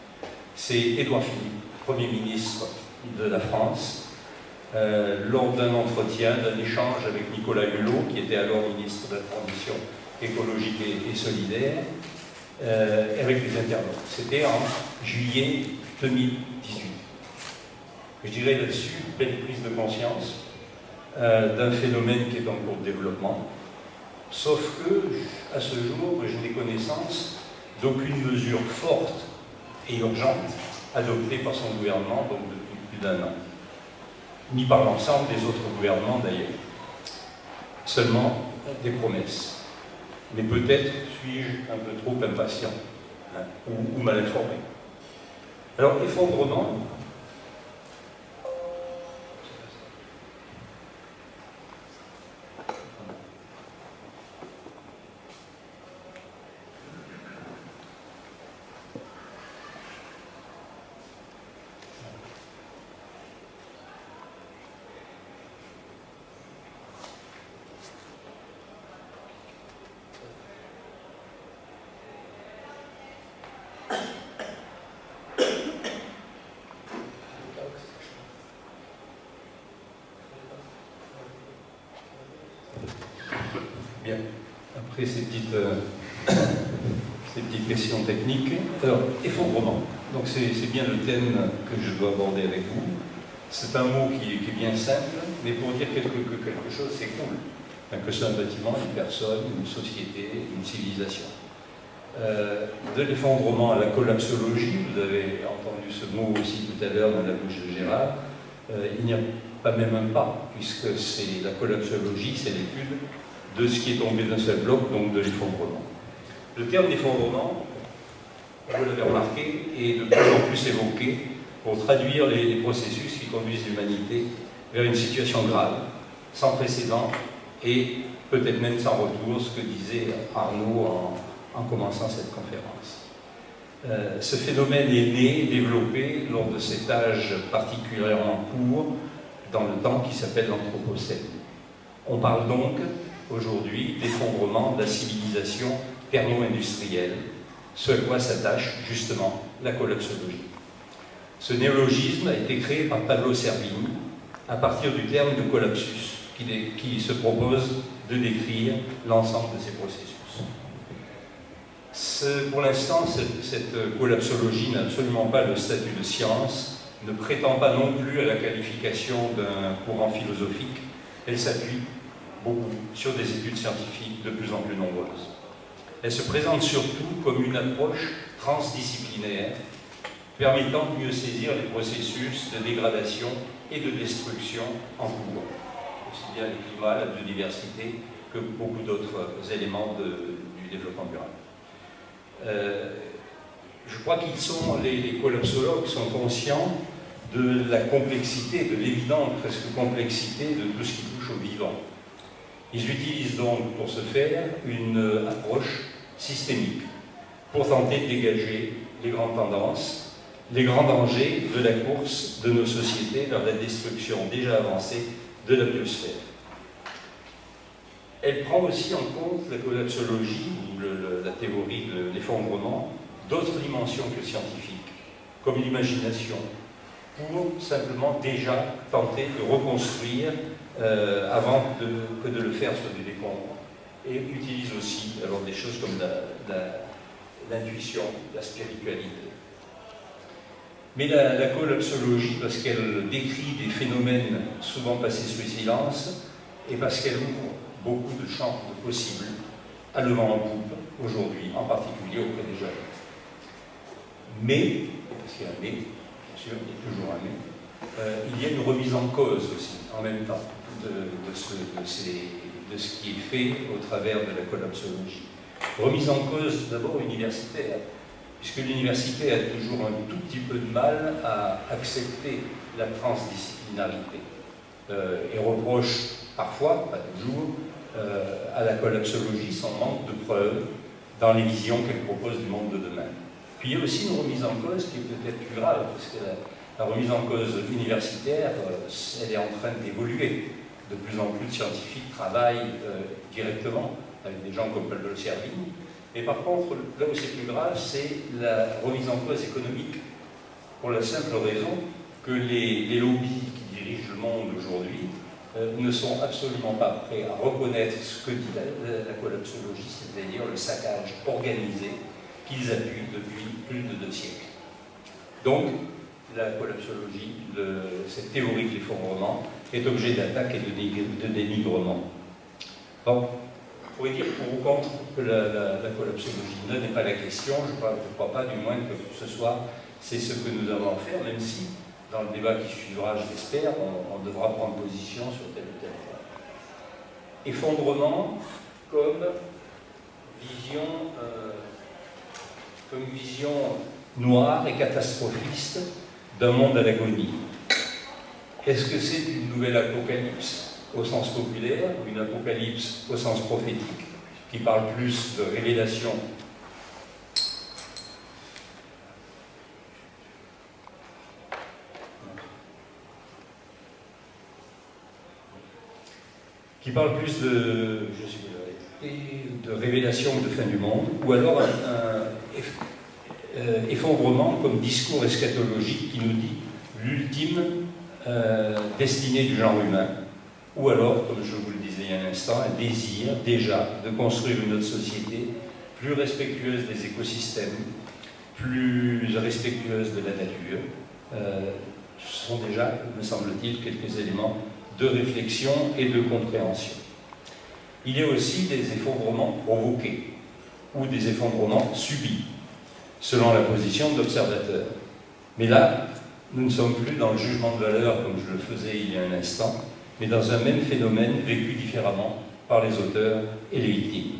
C'est Édouard Philippe, Premier ministre de la France, lors d'un entretien, d'un échange avec Nicolas Hulot, qui était alors ministre de la Transition écologique et solidaire, avec les internautes. C'était en juillet 2018. Je dirais là-dessus, belle prise de conscience d'un phénomène qui est en cours de développement, sauf que, à ce jour, je n'ai connaissance d'aucune mesure forte et urgente adoptée par son gouvernement, donc depuis plus d'1 an, ni par l'ensemble des autres gouvernements d'ailleurs. Seulement des promesses. Mais peut-être suis-je un peu trop impatient, hein, ou mal informé. Alors, effondrement, bien, après ces petites questions techniques. Alors, effondrement. Donc c'est bien le thème que je dois aborder avec vous. C'est un mot qui est bien simple, mais pour dire quelque chose, c'est cool. Que c'est un bâtiment, une personne, une société, une civilisation. De l'effondrement à la collapsologie, vous avez entendu ce mot aussi tout à l'heure dans la bouche de Gérard, il n'y a pas même un pas, puisque c'est la collapsologie, c'est l'étude de ce qui est tombé d'un seul bloc, donc de l'effondrement. Le terme d'effondrement, vous l'avez remarqué, est de plus en plus évoqué pour traduire les processus qui conduisent l'humanité vers une situation grave, sans précédent et peut-être même sans retour, ce que disait Arnaud en commençant cette conférence. Ce phénomène est né, développé lors de cet âge particulièrement court dans le temps qui s'appelle l'Anthropocène. On parle donc aujourd'hui d'effondrement de la civilisation thermo-industrielle, ce à quoi s'attache justement la collapsologie. Ce néologisme a été créé par Pablo Servigne à partir du terme de collapsus, qui se propose de décrire l'ensemble de ces processus. Pour l'instant, cette collapsologie n'a absolument pas le statut de science, ne prétend pas non plus à la qualification d'un courant philosophique. Elle s'appuie beaucoup sur des études scientifiques de plus en plus nombreuses. Elle se présente surtout comme une approche transdisciplinaire permettant de mieux saisir les processus de dégradation et de destruction en cours, aussi bien le climat, la biodiversité que beaucoup d'autres éléments du développement durable. Je crois les collapsologues sont conscients de la complexité, de l'évidente presque complexité de tout ce qui touche au vivant. Ils utilisent donc pour ce faire une approche systémique pour tenter de dégager les grandes tendances, les grands dangers de la course de nos sociétés vers la destruction déjà avancée de la biosphère. Elle prend aussi en compte la collapsologie, ou la théorie de l'effondrement, d'autres dimensions que scientifiques, comme l'imagination, pour simplement déjà tenter de reconstruire avant que de le faire sur des décombres. Et utilise aussi alors des choses comme l'intuition, la spiritualité. Mais la collapsologie, parce qu'elle décrit des phénomènes souvent passés sous silence, et parce qu'elle ouvre beaucoup de champs de possibles à le vent en poupe aujourd'hui, en particulier auprès des jeunes. Mais, parce qu'il y a un mais, bien sûr, il y a toujours un mais, il y a une remise en cause aussi, en même temps, de ce qui est fait au travers de la collapsologie. Remise en cause d'abord universitaire, puisque l'université a toujours un tout petit peu de mal à accepter la transdisciplinarité et reproche parfois, pas toujours, à la collapsologie son manque de preuves dans les visions qu'elle propose du monde de demain. Puis il y a aussi une remise en cause qui est peut-être plus grave, parce que la remise en cause universitaire, elle est en train d'évoluer. De plus en plus de scientifiques travaillent directement avec des gens comme Paul Servigne. Mais par contre, là où c'est plus grave, c'est la remise en cause économique, pour la simple raison que les lobbies qui dirigent le monde aujourd'hui ne sont absolument pas prêts à reconnaître ce que dit la collapsologie, c'est-à-dire le saccage organisé qu'ils appuient depuis plus de 2 siècles. Donc, la collapsologie, cette théorie de l'effondrement, est objet d'attaque et de dénigrement. Donc, on pourrait dire pour ou contre que la collapsologie n'est pas la question, je ne crois pas du moins que ce soit, c'est ce que nous avons à faire, même si, dans le débat qui suivra, je l'espère, on devra prendre position sur tel ou tel point. Effondrement comme vision noire et catastrophiste d'un monde à l'agonie. Est-ce que c'est une nouvelle apocalypse au sens populaire ou une apocalypse au sens prophétique qui parle plus de révélation ? Qui parle plus de révélation de fin du monde, ou alors un effondrement comme discours eschatologique qui nous dit l'ultime destinée du genre humain, ou alors, comme je vous le disais il y a un instant, un désir déjà de construire une autre société plus respectueuse des écosystèmes, plus respectueuse de la nature. Ce sont déjà, me semble-t-il, quelques éléments de réflexion et de compréhension. Il y a aussi des effondrements provoqués ou des effondrements subis, selon la position de l'observateur. Mais là, nous ne sommes plus dans le jugement de valeur comme je le faisais il y a un instant, mais dans un même phénomène vécu différemment par les auteurs et les victimes.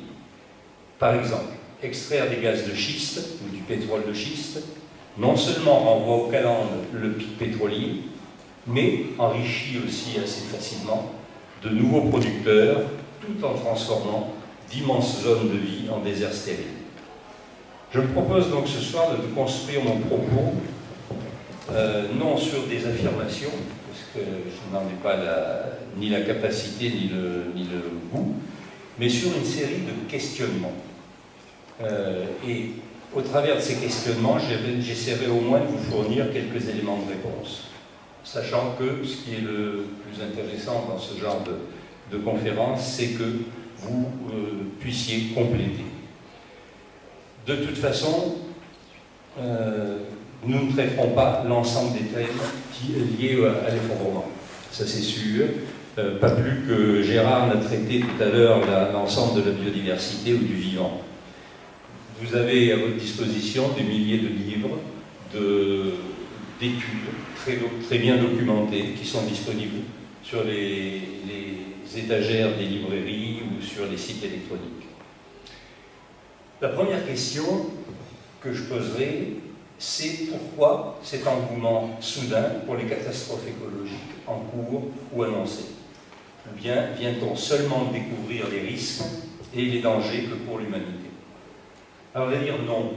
Par exemple, extraire des gaz de schiste ou du pétrole de schiste, non seulement renvoie aux calendes le pic pétrolier, mais enrichit aussi assez facilement de nouveaux producteurs, tout en transformant d'immenses zones de vie en déserts stériles. Je me propose donc ce soir de construire mon propos, non sur des affirmations, parce que je n'en ai pas ni la capacité ni le goût, mais sur une série de questionnements. Et au travers de ces questionnements, j'essaierai au moins de vous fournir quelques éléments de réponse, sachant que ce qui est le plus intéressant dans ce genre de conférence, c'est que vous puissiez compléter. De toute façon, nous ne traiterons pas l'ensemble des thèmes liés à l'effondrement, ça c'est sûr, pas plus que Gérard n'a traité tout à l'heure l'ensemble de la biodiversité ou du vivant. Vous avez à votre disposition des milliers de livres, d'études très bien documentées qui sont disponibles sur les étagères des librairies ou sur les sites électroniques. La première question que je poserai, c'est pourquoi cet engouement soudain pour les catastrophes écologiques en cours ou annoncées? Ou bien vient-on seulement découvrir les risques et les dangers que pour l'humanité? Alors, on va dire non.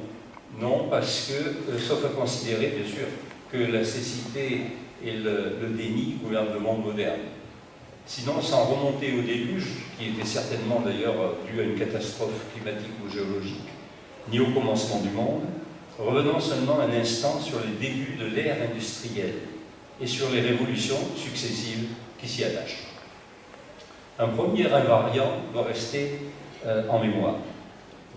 Non, parce que, sauf à considérer, bien sûr, que la cécité et le déni gouvernent le monde moderne. Sinon, sans remonter au déluge, qui était certainement d'ailleurs dû à une catastrophe climatique ou géologique, ni au commencement du monde, revenons seulement un instant sur les débuts de l'ère industrielle et sur les révolutions successives qui s'y attachent. Un premier invariant doit rester en mémoire.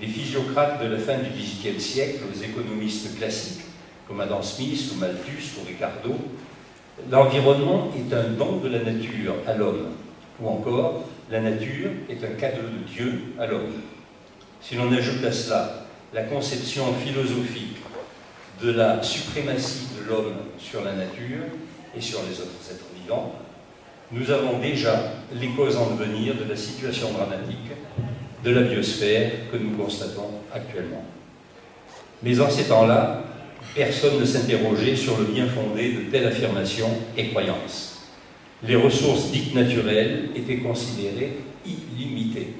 Les physiocrates de la fin du XVIIIe siècle, les économistes classiques, comme Adam Smith ou Malthus ou Ricardo, l'environnement est un don de la nature à l'homme, ou encore, la nature est un cadeau de Dieu à l'homme. Si l'on ajoute à cela la conception philosophique de la suprématie de l'homme sur la nature et sur les autres êtres vivants, nous avons déjà les causes en devenir de la situation dramatique de la biosphère que nous constatons actuellement. Mais en ces temps-là, personne ne s'interrogeait sur le bien fondé de telles affirmations et croyances. Les ressources dites naturelles étaient considérées illimitées.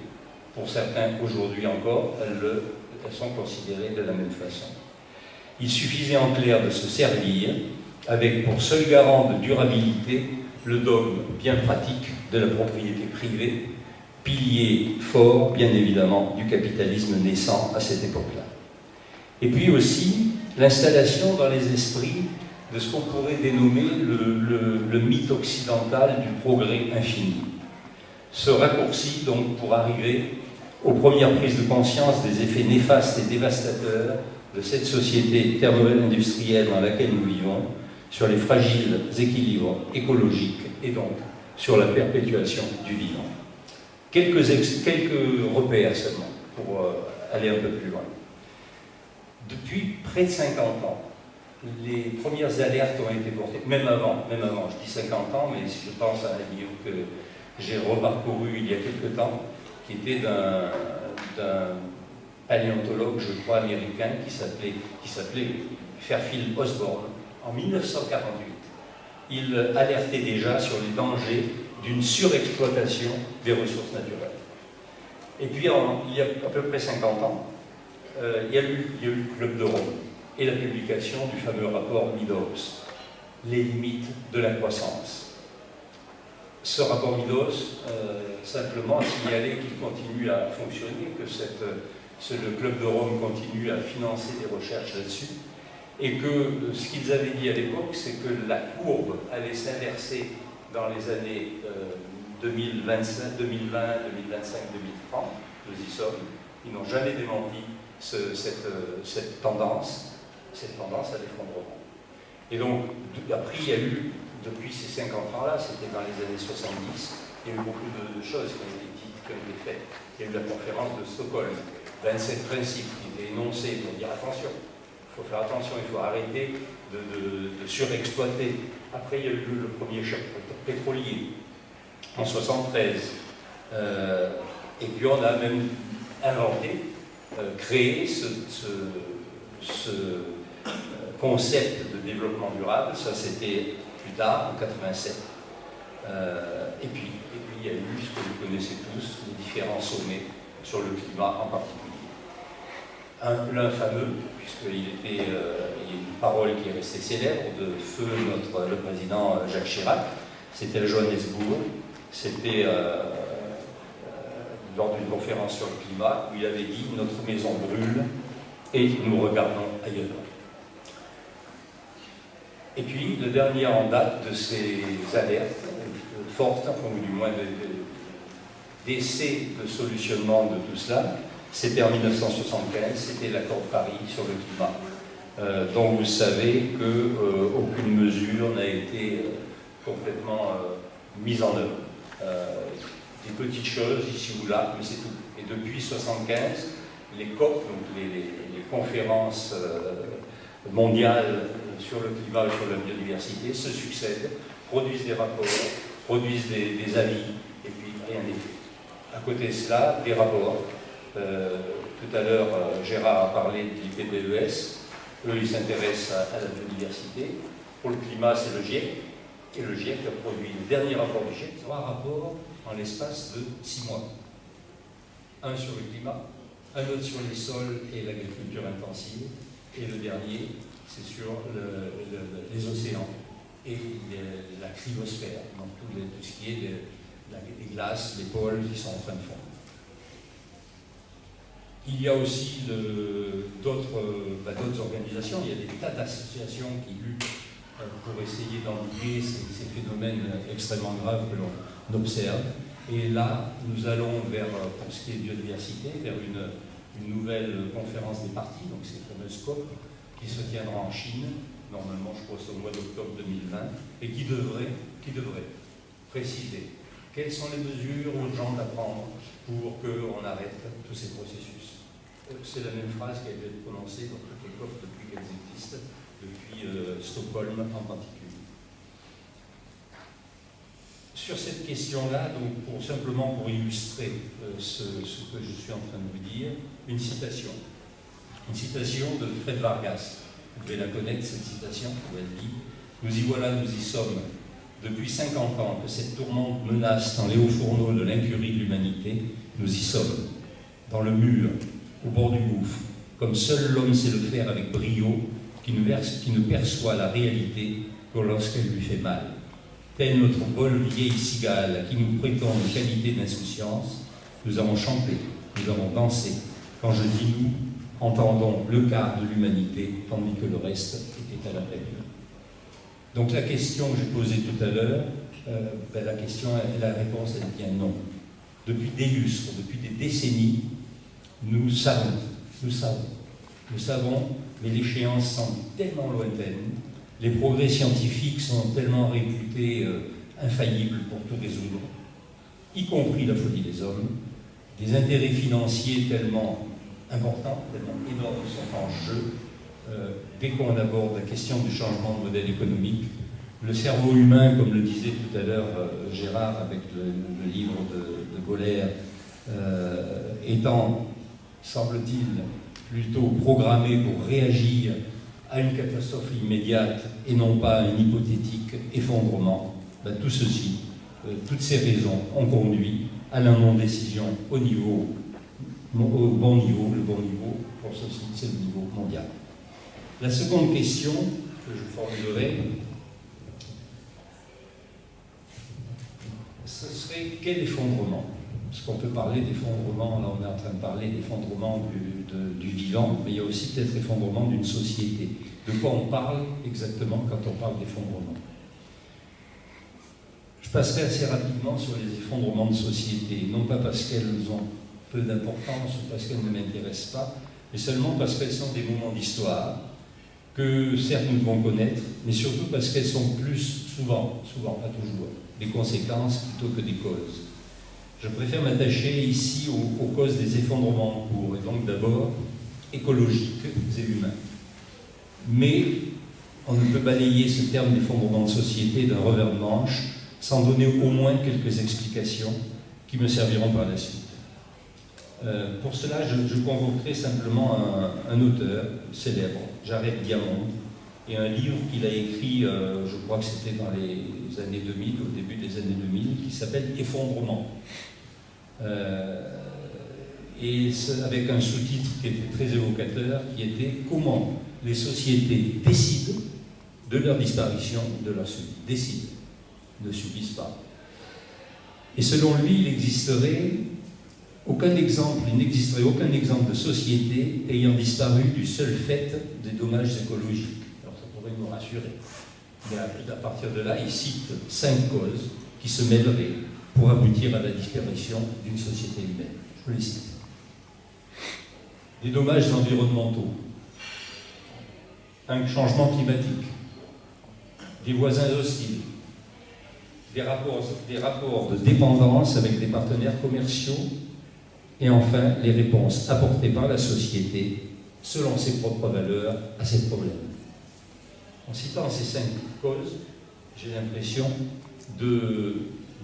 Pour certains, aujourd'hui encore, elles sont considérées de la même façon. Il suffisait en clair de se servir, avec pour seul garant de durabilité le dogme bien pratique de la propriété privée, pilier fort, bien évidemment, du capitalisme naissant à cette époque-là. Et puis aussi, l'installation dans les esprits de ce qu'on pourrait dénommer le mythe occidental du progrès infini. Ce raccourci, donc, pour arriver aux premières prises de conscience des effets néfastes et dévastateurs de cette société thermo-industrielle dans laquelle nous vivons, sur les fragiles équilibres écologiques et donc sur la perpétuation du vivant. Quelques repères seulement pour aller un peu plus loin. Depuis près de 50 ans, les premières alertes ont été portées, même avant, je dis 50 ans, mais je pense à un livre que j'ai reparcouru il y a quelque temps, qui était d'un paléontologue, je crois, américain, qui s'appelait Fairfield Osborn. En 1948, il alertait déjà sur les dangers d'une surexploitation des ressources naturelles. Et puis, il y a à peu près 50 ans, il y a eu le Club de Rome et la publication du fameux rapport Meadows, les limites de la croissance. Ce rapport Meadows, simplement, signalait qu'il continue à fonctionner, que le Club de Rome continue à financer des recherches là-dessus, et que ce qu'ils avaient dit à l'époque, c'est que la courbe allait s'inverser dans les années 2025, 2020, 2025, 2030. Nous y sommes. Ils n'ont jamais démenti cette tendance à l'effondrement. Et donc, après, il y a eu, depuis ces 50 ans-là, c'était dans les années 70, il y a eu beaucoup de choses qui ont été dites, qui ont été faites. Il y a eu la conférence de Stockholm, 27 principes qui étaient énoncés pour dire attention. Il faut faire attention, il faut arrêter de surexploiter. Après, il y a eu le premier choc pétrolier en 1973. Et puis on a même inventé, créé ce concept de développement durable. Ça, c'était plus tard, en 87. Et puis, il y a eu ce que vous connaissez tous, les différents sommets sur le climat en particulier. L'un fameux, puisqu'il y a une parole qui est restée célèbre de feu le président Jacques Chirac, c'était à Johannesburg, c'était lors d'une conférence sur le climat, où il avait dit « Notre maison brûle et nous regardons ailleurs ». Et puis, le dernier en date de ces alertes, fortes, ou du moins d'essais de solutionnement de tout cela, c'était en 1975, c'était l'accord de Paris sur le climat, dont vous savez qu'aucune mesure n'a été complètement mise en œuvre. Des petites choses ici ou là, mais c'est tout. Et depuis 1975, les COP, donc les conférences mondiales sur le climat et sur la biodiversité, se succèdent, produisent des rapports, produisent des avis, et puis rien n'est fait. À côté de cela, des rapports. Tout à l'heure, Gérard a parlé de l'IPBES. Eux, ils s'intéressent à la biodiversité. Pour le climat, c'est le GIEC. Et le GIEC a produit le dernier rapport du GIEC, 3 rapports en l'espace de 6 mois. Un sur le climat, un autre sur les sols et l'agriculture intensive, et le dernier, c'est sur les océans et la cryosphère, donc tout ce qui est des glaces, les pôles qui sont en train de fondre. Il y a aussi d'autres organisations, il y a des tas d'associations qui luttent pour essayer d'endiguer ces phénomènes extrêmement graves que l'on observe. Et là, nous allons vers, pour ce qui est biodiversité, vers une nouvelle conférence des partis, donc ces fameuses COP, qui se tiendra en Chine, normalement je crois c'est au mois d'octobre 2020, et qui devrait préciser quelles sont les mesures urgentes à prendre pour qu'on arrête tous ces processus. C'est la même phrase qui a été prononcée dans toutes les COP depuis qu'elles existent, depuis Stockholm en particulier. Sur cette question-là, donc simplement pour illustrer ce que je suis en train de vous dire, une citation. Une citation de Fred Vargas. Vous devez la connaître, cette citation, où elle dit « Nous y voilà, nous y sommes. Depuis 50 ans que cette tourmente menace dans les hauts fourneaux de l'incurie de l'humanité, nous y sommes. Dans le mur, au bord du gouffre, comme seul l'homme sait le faire avec brio, qui ne perçoit la réalité que lorsqu'elle lui fait mal. Tel notre bonne vieille cigale à qui nous prêtons une qualité d'insouciance, nous avons chanté, nous avons dansé. Quand je dis nous, entendons le quart de l'humanité, tandis que le reste était à la peine. » Donc la question que j'ai posée tout à l'heure, la réponse elle est bien non. Depuis des lustres, depuis des décennies, nous savons, mais l'échéance semble tellement lointaine, les progrès scientifiques sont tellement réputés infaillibles pour tout résoudre, y compris la folie des hommes, des intérêts financiers tellement importants, tellement énormes sont en jeu, dès qu'on aborde la question du changement de modèle économique. Le cerveau humain, comme le disait tout à l'heure Gérard avec le livre de Bollaert, étant, semble-t-il, plutôt programmé pour réagir à une catastrophe immédiate et non pas à un hypothétique effondrement, tout ceci, toutes ces raisons ont conduit à la non-décision au bon niveau. Le bon niveau, pour ceci, c'est le niveau mondial. La seconde question que je formulerai, ce serait quel effondrement? Parce qu'on peut parler d'effondrement, là on est en train de parler d'effondrement du vivant, mais il y a aussi peut-être effondrement d'une société. De quoi on parle exactement quand on parle d'effondrement? Je passerai assez rapidement sur les effondrements de société, non pas parce qu'elles ont peu d'importance ou parce qu'elles ne m'intéressent pas, mais seulement parce qu'elles sont des moments d'histoire que certes nous devons connaître, mais surtout parce qu'elles sont plus souvent, pas toujours, des conséquences plutôt que des causes. Je préfère m'attacher ici aux causes des effondrements en cours, et donc d'abord écologiques et humains. Mais on ne peut balayer ce terme d'effondrement de société d'un revers de manche sans donner au moins quelques explications qui me serviront par la suite. Pour cela, je convoquerai simplement un auteur célèbre, Jared Diamond, et un livre qu'il a écrit, je crois que c'était dans les années 2000, au début des années 2000, qui s'appelle « Effondrement ». Et avec un sous-titre qui était très évocateur, qui était « Comment les sociétés décident de leur disparition, de leur suite ». Décident, ne subissent pas. Et selon lui, il n'existerait aucun exemple de société ayant disparu du seul fait des dommages écologiques. Alors ça pourrait nous rassurer. Mais à partir de là, il cite 5 causes qui se mêleraient pour aboutir à la disparition d'une société humaine. Je les cite. Des dommages environnementaux, un changement climatique, des voisins hostiles, des rapports de dépendance avec des partenaires commerciaux, et enfin les réponses apportées par la société selon ses propres valeurs à ces problèmes. En citant ces 5 causes, j'ai l'impression de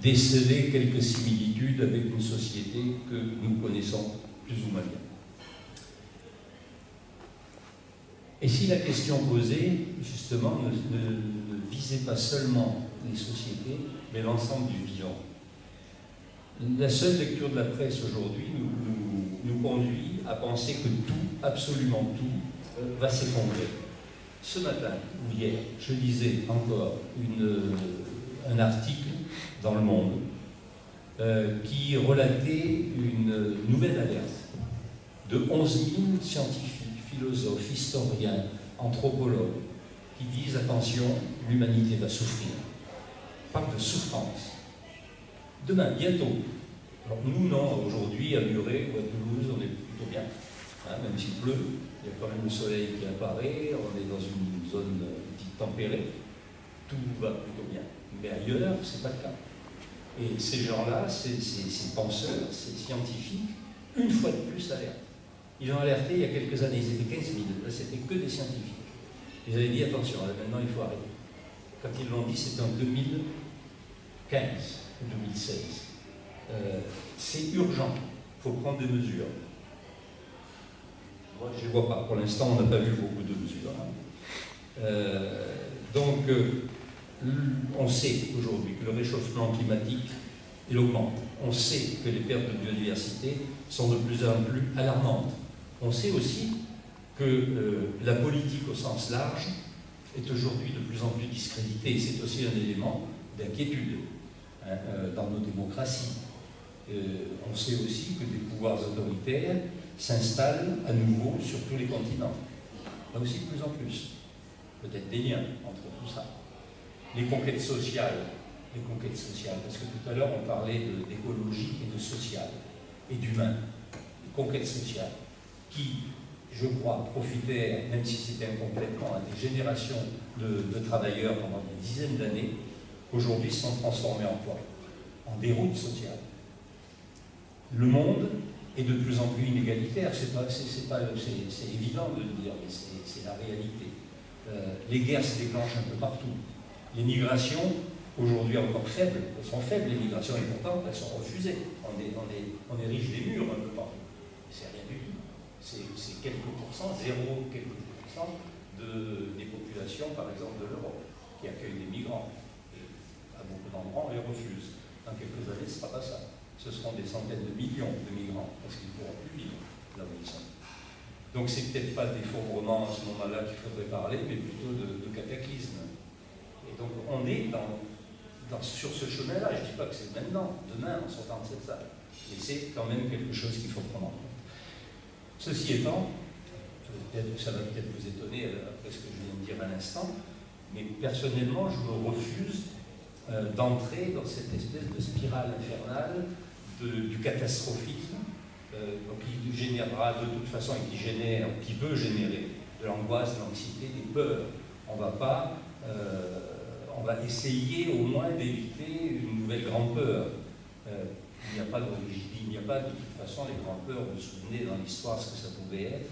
déceler quelques similitudes avec une société que nous connaissons plus ou moins bien. Et si la question posée, justement, ne visait pas seulement les sociétés, mais l'ensemble du vivant. La seule lecture de la presse aujourd'hui nous conduit à penser que tout, absolument tout, va s'effondrer. Ce matin, ou hier, je lisais encore un article dans Le Monde qui relatait une nouvelle alerte de 11 000 scientifiques, philosophes, historiens, anthropologues qui disent « Attention, l'humanité va souffrir ». On parle de souffrance. Demain, bientôt. Alors nous, non, aujourd'hui, à Muret ou à Toulouse, on est plutôt bien. hein, même s'il pleut, il y a quand même le soleil qui apparaît, on est dans une zone dite tempérée, tout va plutôt bien. Mais ailleurs, ce n'est pas le cas. Et ces gens-là, ces penseurs, ces scientifiques, une fois de plus alertent. Ils ont alerté il y a quelques années, ils étaient 15 000, là c'était que des scientifiques. Ils avaient dit attention, là, maintenant il faut arrêter. Quand ils l'ont dit, c'était en 2015 ou 2016. C'est urgent, il faut prendre des mesures. Moi je ne vois pas, pour l'instant on n'a pas vu beaucoup de mesures. Hein. Donc on sait aujourd'hui que le réchauffement climatique il augmente. On sait que les pertes de biodiversité sont de plus en plus alarmantes. On sait aussi que la politique au sens large est aujourd'hui de plus en plus discréditée. C'est aussi un élément d'inquiétude hein, dans nos démocraties. On sait aussi que des pouvoirs autoritaires s'installent à nouveau sur tous les continents. Là aussi de plus en plus. Peut-être des liens entre tout ça. Les conquêtes sociales, parce que tout à l'heure on parlait d'écologie et de social, et d'humain. Les conquêtes sociales, qui, je crois, profitèrent, même si c'était incomplètement, à des générations de travailleurs pendant des dizaines d'années, aujourd'hui sont transformées en quoi? En déroute sociale. Le monde est de plus en plus inégalitaire, c'est évident de le dire, mais c'est la réalité. Les guerres se déclenchent un peu partout. Les migrations, aujourd'hui encore faibles, elles sont faibles les migrations, et pourtant elles sont refusées. On érige des murs un peu partout. C'est rien du tout. C'est quelques pourcents, quelques pourcents des populations, par exemple, de l'Europe, qui accueillent des migrants. Et à beaucoup d'endroits, on les refuse. Dans quelques années, ce ne sera pas ça. Ce seront des centaines de millions de migrants, parce qu'ils ne pourront plus vivre là où ils sont. Donc c'est peut-être pas d'effondrement à ce moment-là qu'il faudrait parler, mais plutôt de cataclysme. Et donc on est sur ce chemin-là. Je ne dis pas que c'est maintenant, demain, en sortant de cette salle. Mais c'est quand même quelque chose qu'il faut prendre en compte. Ceci étant, ça va peut-être vous étonner après ce que je viens de dire à l'instant, mais personnellement, je me refuse d'entrer dans cette espèce de spirale infernale du catastrophisme, qui générera de toute façon et qui peut générer de l'angoisse, de l'anxiété, des peurs. On va essayer au moins d'éviter une nouvelle grande peur. Il n'y a pas d'origine, il n'y a pas de toute façon les grandes peurs, vous vous souvenez dans l'histoire ce que ça pouvait être.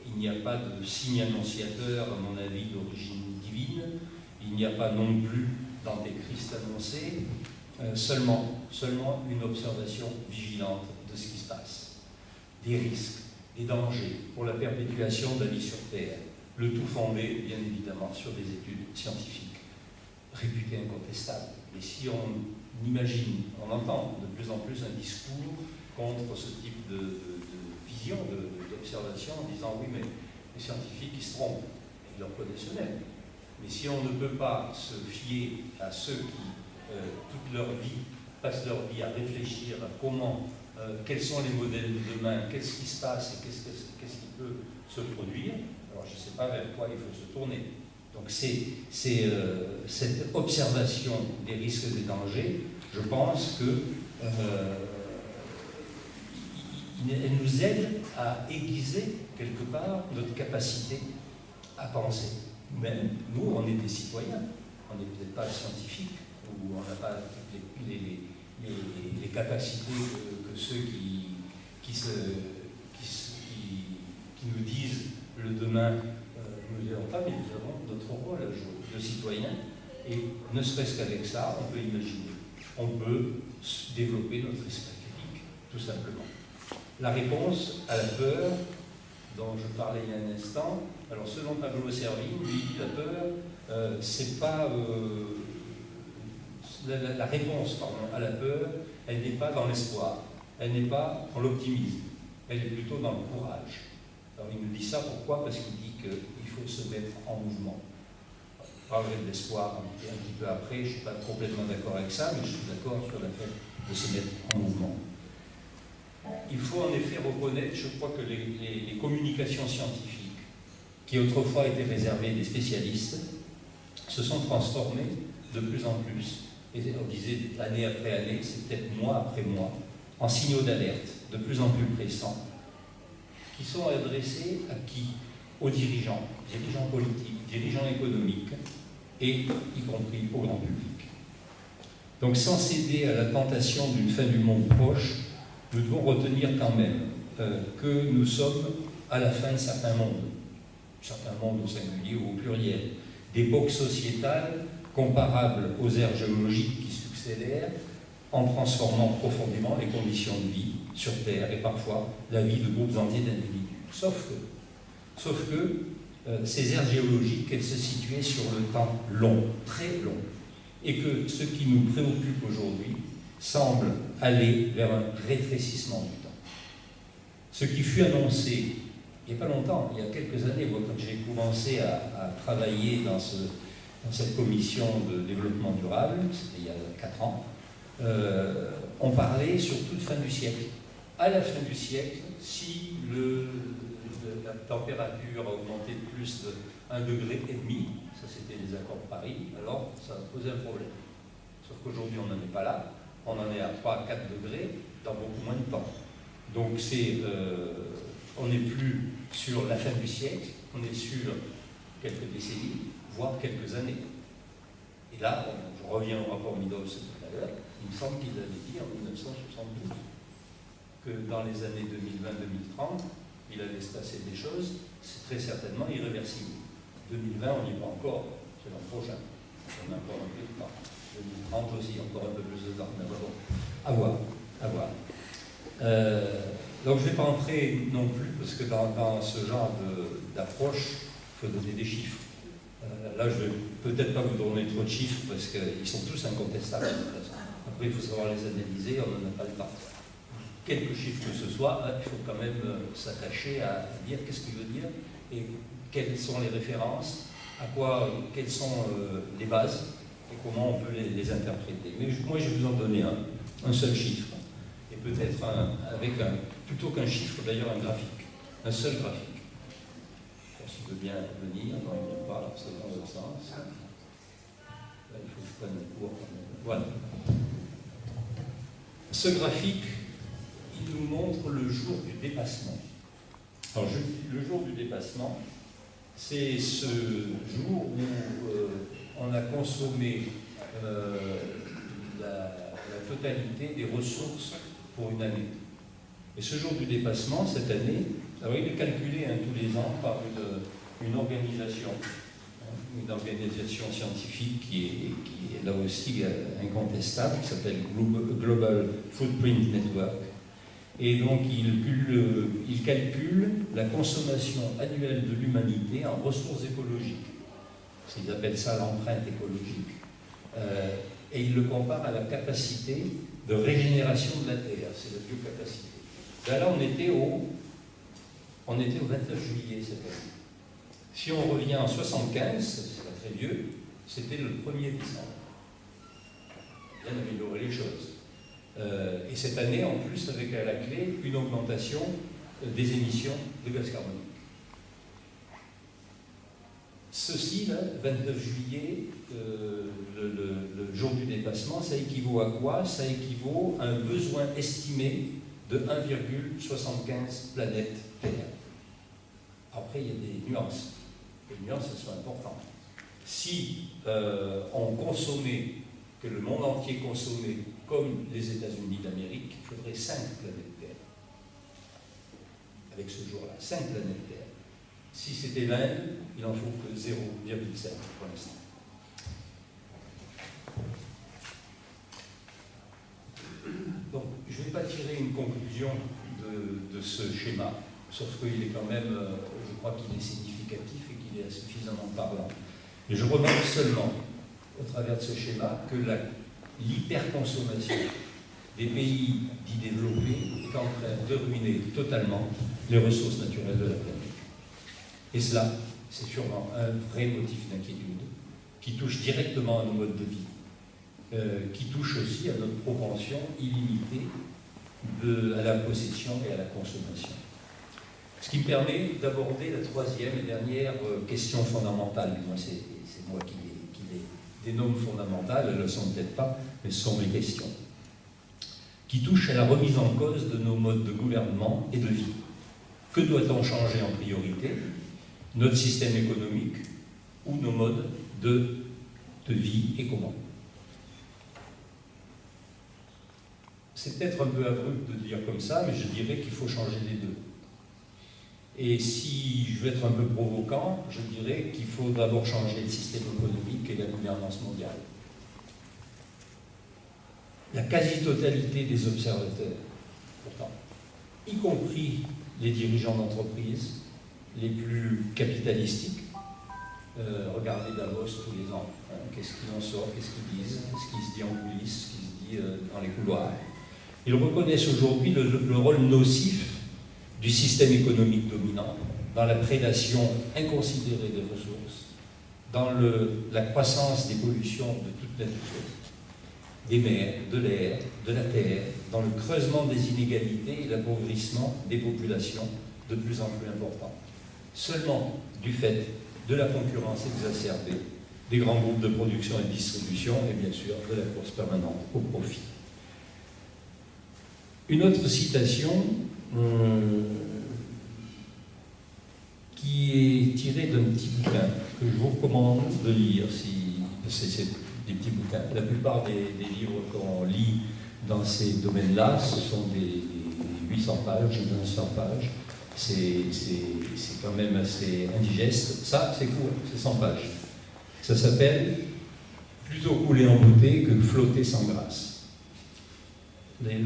Il n'y a pas de signe annonciateur, à mon avis, d'origine divine. Il n'y a pas non plus d'antéchrist annoncé. Seulement une observation vigilante de ce qui se passe. Des risques, des dangers pour la perpétuation de la vie sur Terre. Le tout fondé, bien évidemment, sur des études scientifiques réputées incontestables. Et si on imagine, on entend de plus en plus un discours contre ce type de vision, d'observation, en disant oui, mais les scientifiques, ils se trompent, ils le reconnaissent eux-mêmes. Mais si on ne peut pas se fier à ceux qui, toute leur vie, passent leur vie à réfléchir à comment, quels sont les modèles de demain, qu'est-ce qui se passe et qu'est-ce qui peut se produire, alors je ne sais pas vers quoi il faut se tourner. Donc c'est cette observation des risques et des dangers, je pense que elle nous aide à aiguiser quelque part notre capacité à penser. Même nous, on est des citoyens, on n'est peut-être pas scientifiques, ou on n'a pas les capacités que ceux qui nous disent le demain, nous n'avons pas, mais nous avons notre rôle à jouer de citoyen, et ne serait-ce qu'avec ça, on peut imaginer, on peut développer notre esprit critique, tout simplement. La réponse à la peur, dont je parlais il y a un instant, alors selon Pablo Servigne, lui dit la peur, c'est pas la réponse à la peur, elle n'est pas dans l'espoir, elle n'est pas dans l'optimisme, elle est plutôt dans le courage. Alors il nous dit ça pourquoi? Parce qu'il dit qu'il faut se mettre en mouvement. Je parlerai de l'espoir un petit peu après, je ne suis pas complètement d'accord avec ça, mais je suis d'accord sur le fait de se mettre en mouvement. Il faut en effet reconnaître, je crois que les communications scientifiques, qui autrefois étaient réservées des spécialistes, se sont transformées de plus en plus, et on disait année après année, c'est peut-être mois après mois, en signaux d'alerte de plus en plus pressants, qui sont adressés à qui? Aux dirigeants politiques, dirigeants économiques, et y compris au grand public. Donc sans céder à la tentation d'une fin du monde proche, nous devons retenir quand même que nous sommes à la fin de certains mondes au singulier ou au pluriel, d'époques sociétales comparables aux ères géologiques qui succédèrent, en transformant profondément les conditions de vie sur Terre et parfois la vie de groupes entiers d'individus. Sauf que ces aires géologiques, elles se situaient sur le temps long, très long, et que ce qui nous préoccupe aujourd'hui semble aller vers un rétrécissement du temps. Ce qui fut annoncé il n'y a pas longtemps, il y a quelques années, moi, quand j'ai commencé à travailler dans cette commission de développement durable, c'était il y a 4 ans, on parlait sur toute fin du siècle. À la fin du siècle, si la température a augmenté de plus de 1,5 degré, ça c'était les accords de Paris, alors ça a posé un problème. Sauf qu'aujourd'hui on n'en est pas là, on en est à 3 à 4 degrés dans beaucoup moins de temps. Donc on n'est plus sur la fin du siècle, on est sur quelques décennies, voire quelques années. Et là, je reviens au rapport Meadows tout à l'heure, il me semble qu'il avait dit en 1972 que dans les années 2020-2030, il allait se passer des choses, c'est très certainement irréversible. 2020, on n'y est pas encore, c'est l'an prochain. On a encore un peu de temps. 2030 aussi, encore un peu plus de temps. Mais bon, à voir. Donc je ne vais pas entrer non plus, parce que dans ce genre d'approche, il faut donner des chiffres. Là, je ne vais peut-être pas vous donner trop de chiffres, parce qu'ils sont tous incontestables de toute façon. Après, il faut savoir les analyser, on n'en a pas le temps. Quelques chiffres que ce soit, il faut quand même s'attacher à dire qu'est-ce qu'il veut dire, et quelles sont les références, quelles sont les bases, et comment on peut les interpréter. Mais moi, je vais vous en donner un seul chiffre. Et peut-être plutôt qu'un chiffre, d'ailleurs un graphique, un seul graphique. S'il veut bien venir, non, il ne vient pas, alors c'est dans l'autre sens. Là, il faut que je prenne le cours. Voilà. Ce graphique, il nous montre le jour du dépassement. Alors, le jour du dépassement, c'est ce jour où on a consommé la totalité des ressources pour une année. Et ce jour du dépassement, cette année, alors il est calculé tous les ans par une organisation scientifique qui est là aussi incontestable, qui s'appelle Global Footprint Network. Et donc il calcule la consommation annuelle de l'humanité en ressources écologiques. Ils appellent ça l'empreinte écologique. Et il le compare à la capacité de régénération de la Terre, c'est la biocapacité. Là, on était au 29 juillet cette année. Si on revient en 75, c'est pas très vieux, c'était le 1er décembre. Bien améliorer les choses. Et cette année, en plus, avec à la clé une augmentation des émissions de gaz carbonique. Ceci, là, 29 juillet, le jour du dépassement, ça équivaut à quoi? Ça équivaut à un besoin estimé de 1,75 planètes Terre. Après, il y a des nuances. Les nuances, elles sont importantes. Si on consommait, que le monde entier consommait comme les États-Unis d'Amérique, il faudrait 5 planètes Terre. Avec ce jour-là, 5 planètes Terre. Si c'était l'Inde, il n'en faut que 0,7 pour l'instant. Donc, je ne vais pas tirer une conclusion de ce schéma, sauf qu'il est quand même, je crois qu'il est significatif et qu'il est suffisamment parlant. Et je remarque seulement, au travers de ce schéma, que l'hyperconsommation des pays dits développés est en train de ruiner totalement les ressources naturelles de la planète. Et cela, c'est sûrement un vrai motif d'inquiétude qui touche directement à nos modes de vie, qui touche aussi à notre propension illimitée à la possession et à la consommation. Ce qui me permet d'aborder la troisième et dernière question fondamentale. C'est moi qui les dénomme fondamentales, elles ne le sont peut-être pas, mais ce sont mes questions, qui touchent à la remise en cause de nos modes de gouvernement et de vie. Que doit-on changer en priorité? Notre système économique ou nos modes de vie et comment? C'est peut-être un peu abrupt de dire comme ça, mais je dirais qu'il faut changer les deux. Et si je veux être un peu provoquant, je dirais qu'il faut d'abord changer le système économique et la gouvernance mondiale. La quasi-totalité des observateurs, pourtant, y compris les dirigeants d'entreprises les plus capitalistiques, regardez Davos tous les ans, hein, qu'est-ce qu'ils en sortent, qu'est-ce qu'ils disent, ce qui se dit en coulisses, ce qui se dit dans les couloirs. Ils reconnaissent aujourd'hui le rôle nocif du système économique dominant dans la prédation inconsidérée des ressources, dans la croissance des pollutions de toute nature, des mers, de l'air, de la terre, dans le creusement des inégalités et l'appauvrissement des populations de plus en plus important. Seulement du fait de la concurrence exacerbée des grands groupes de production et de distribution et bien sûr de la course permanente au profit. Une autre citation qui est tirée d'un petit bouquin que je vous recommande de lire, c'est des petits bouquins. La plupart des livres qu'on lit dans ces domaines-là, ce sont des 800 pages, 900 pages. C'est quand même assez indigeste. Ça, c'est court, c'est 100 pages. Ça s'appelle « Plutôt couler en beauté que flotter sans grâce ».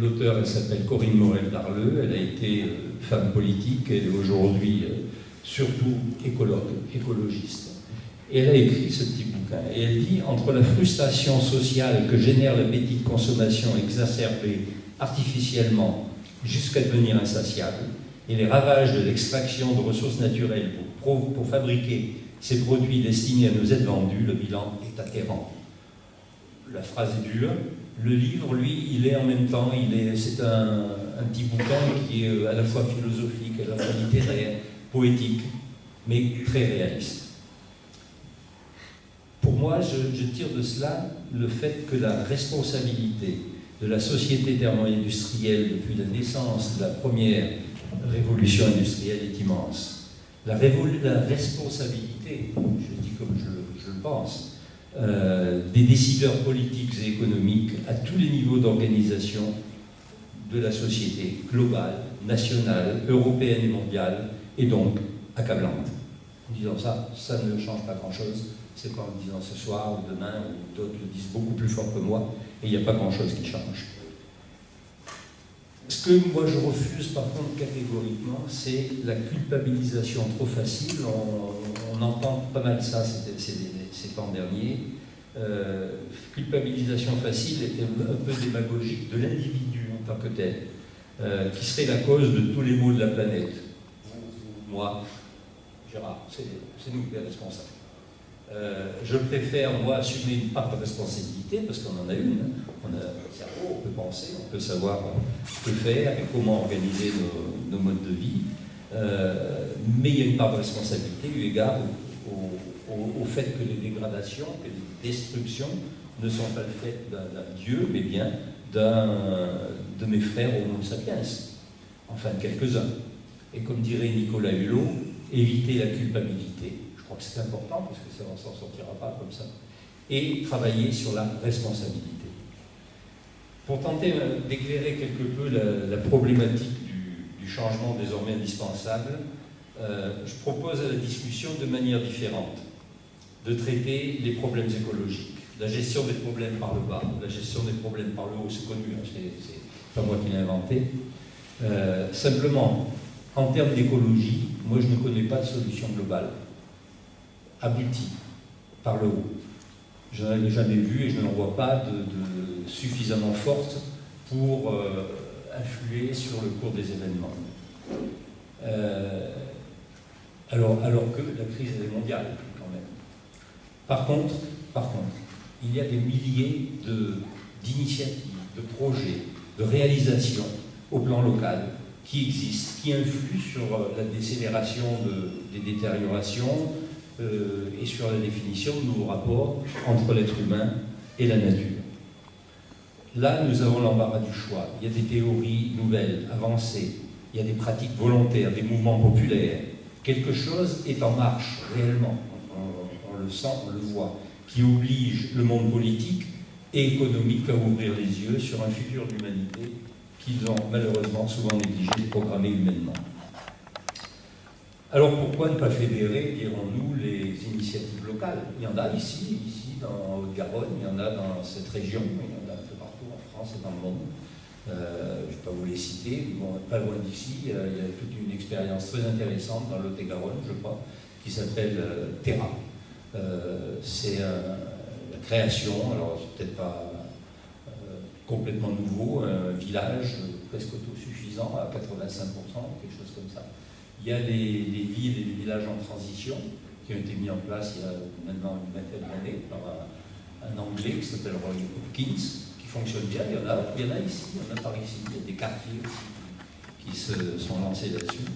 L'auteur, elle s'appelle Corinne Morel-Darleux, elle a été femme politique, elle est aujourd'hui surtout écologiste. Et elle a écrit ce petit bouquin. Et elle dit « Entre la frustration sociale que génère la petite consommation exacerbée artificiellement jusqu'à devenir insatiable, et les ravages de l'extraction de ressources naturelles pour fabriquer ces produits destinés à nous être vendus, le bilan est atterrant. » La phrase est dure. Le livre, lui, il est en même temps, c'est un petit bouquin qui est à la fois philosophique, à la fois littéraire, poétique, mais très réaliste. Pour moi, je tire de cela le fait que la responsabilité de la société thermo-industrielle depuis la naissance de la première révolution industrielle est immense. La responsabilité, je dis comme je le pense, des décideurs politiques et économiques à tous les niveaux d'organisation de la société globale, nationale, européenne et mondiale, est donc accablante. En disant ça ne change pas grand-chose, c'est pas en le disant ce soir ou demain, ou d'autres le disent beaucoup plus fort que moi, et il n'y a pas grand-chose qui change. Ce que moi je refuse par contre catégoriquement, c'est la culpabilisation trop facile. On entend pas mal ça ces temps derniers. Culpabilisation facile et un peu démagogique de l'individu en tant que tel, qui serait la cause de tous les maux de la planète. Vous, moi, Gérard, c'est nous les responsables. Je préfère, moi, assumer une part de responsabilité, parce qu'on en a une. On a un cerveau, on peut penser, on peut savoir ce que faire et comment organiser nos modes de vie. Mais il y a une part de responsabilité eu égard au fait que les dégradations, que les destructions ne sont pas le fait d'un dieu, mais bien de mes frères Homo sapiens, enfin de quelques-uns. Et comme dirait Nicolas Hulot, éviter la culpabilité. Je crois que c'est important, parce que ça, on ne s'en sortira pas comme ça. Et travailler sur la responsabilité. Pour tenter d'éclairer quelque peu la problématique du changement désormais indispensable, je propose à la discussion de manière différente de traiter les problèmes écologiques. La gestion des problèmes par le bas, la gestion des problèmes par le haut, c'est connu, hein, c'est pas moi qui l'ai inventé. Simplement, en termes d'écologie, moi je ne connais pas de solution globale aboutie par le haut. Je n'en ai jamais vu et je n'en vois pas de suffisamment forte pour influer sur le cours des événements. Alors que la crise est mondiale, quand même. Par contre, il y a des milliers d'initiatives, de projets, de réalisations au plan local qui existent, qui influent sur la décélération des détériorations et sur la définition de nouveaux rapports entre l'être humain et la nature. Là, nous avons l'embarras du choix. Il y a des théories nouvelles, avancées, il y a des pratiques volontaires, des mouvements populaires. Quelque chose est en marche, réellement, on le sent, on le voit, qui oblige le monde politique et économique à ouvrir les yeux sur un futur de l'humanité qu'ils ont malheureusement souvent négligé de programmer humainement. Alors pourquoi ne pas fédérer, dirons-nous, les initiatives locales? Il y en a ici dans Haute-Garonne, il y en a dans cette région, il y en a un peu partout en France et dans le monde. Je ne vais pas vous les citer, mais bon, pas loin d'ici, il y a toute une expérience très intéressante dans Lot-et-Garonne, je crois, qui s'appelle Terra. C'est la création, alors c'est peut-être pas complètement nouveau, un village presque autosuffisant à 85%, quelque chose comme ça. Il y a des villes et des villages en transition qui ont été mis en place il y a maintenant une vingtaine d'années par un Anglais qui s'appelle Roy Hopkins, qui fonctionne bien. Il y en a ici, il y en a par ici. Il y a des quartiers aussi qui se sont lancés là-dessus.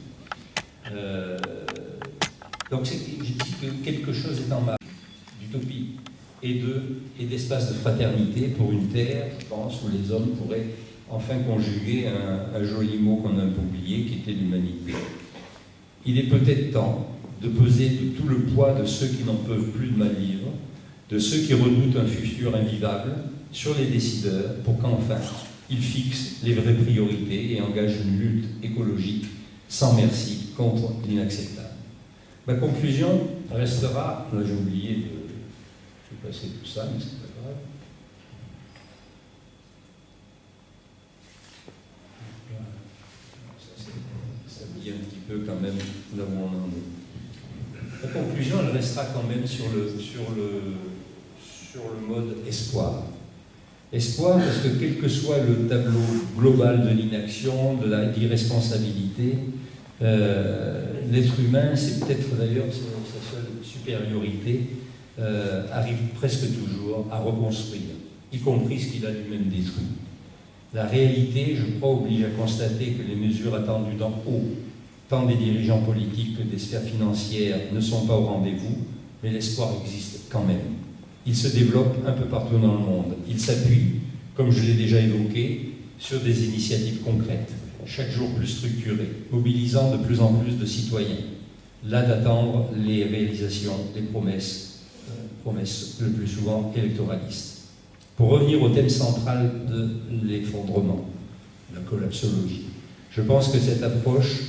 Donc j'ai dit que quelque chose est en marche d'utopie et d'espace de fraternité pour une terre, je pense, où les hommes pourraient enfin conjuguer un joli mot qu'on a un peu oublié, qui était l'humanité. Il est peut-être temps de peser de tout le poids de ceux qui n'en peuvent plus de mal vivre, de ceux qui redoutent un futur invivable, sur les décideurs, pour qu'enfin ils fixent les vraies priorités et engagent une lutte écologique sans merci contre l'inacceptable. Ma conclusion restera, là j'ai oublié de passer tout ça, mais c'est pas grave. Ça me dit un petit peu quand même là où on en est. La conclusion, elle restera quand même sur le mode espoir. Espoir parce que quel que soit le tableau global de l'inaction, de l'irresponsabilité, l'être humain, c'est peut-être d'ailleurs sa seule supériorité, arrive presque toujours à reconstruire, y compris ce qu'il a lui-même détruit. La réalité, je crois, oblige à constater que les mesures attendues d'en haut, tant des dirigeants politiques que des sphères financières, ne sont pas au rendez-vous, mais l'espoir existe quand même. Il se développe un peu partout dans le monde. Il s'appuie, comme je l'ai déjà évoqué, sur des initiatives concrètes, chaque jour plus structurées, mobilisant de plus en plus de citoyens. Là d'attendre les réalisations, les promesses le plus souvent électoralistes. Pour revenir au thème central de l'effondrement, la collapsologie, je pense que cette approche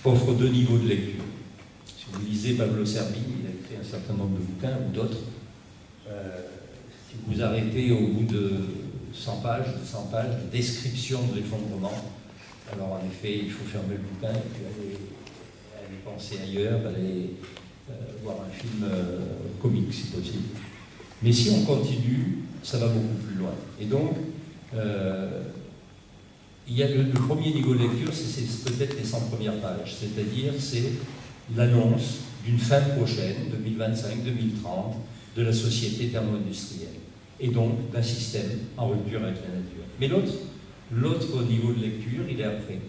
offre deux niveaux de lecture. Si vous lisez Pablo Servigne, il a écrit un certain nombre de bouquins ou d'autres, si vous arrêtez au bout de 100 pages, de description de l'effondrement, alors en effet, il faut fermer le bouquin et puis aller penser ailleurs, aller voir un film comique si possible. Mais si on continue, ça va beaucoup plus loin. Et donc, il y a le premier niveau de lecture, c'est peut-être les 100 premières pages, c'est-à-dire c'est l'annonce d'une fin prochaine, 2025-2030, de la société thermo-industrielle, et donc d'un système en rupture avec la nature. Mais l'autre niveau de lecture, il est après.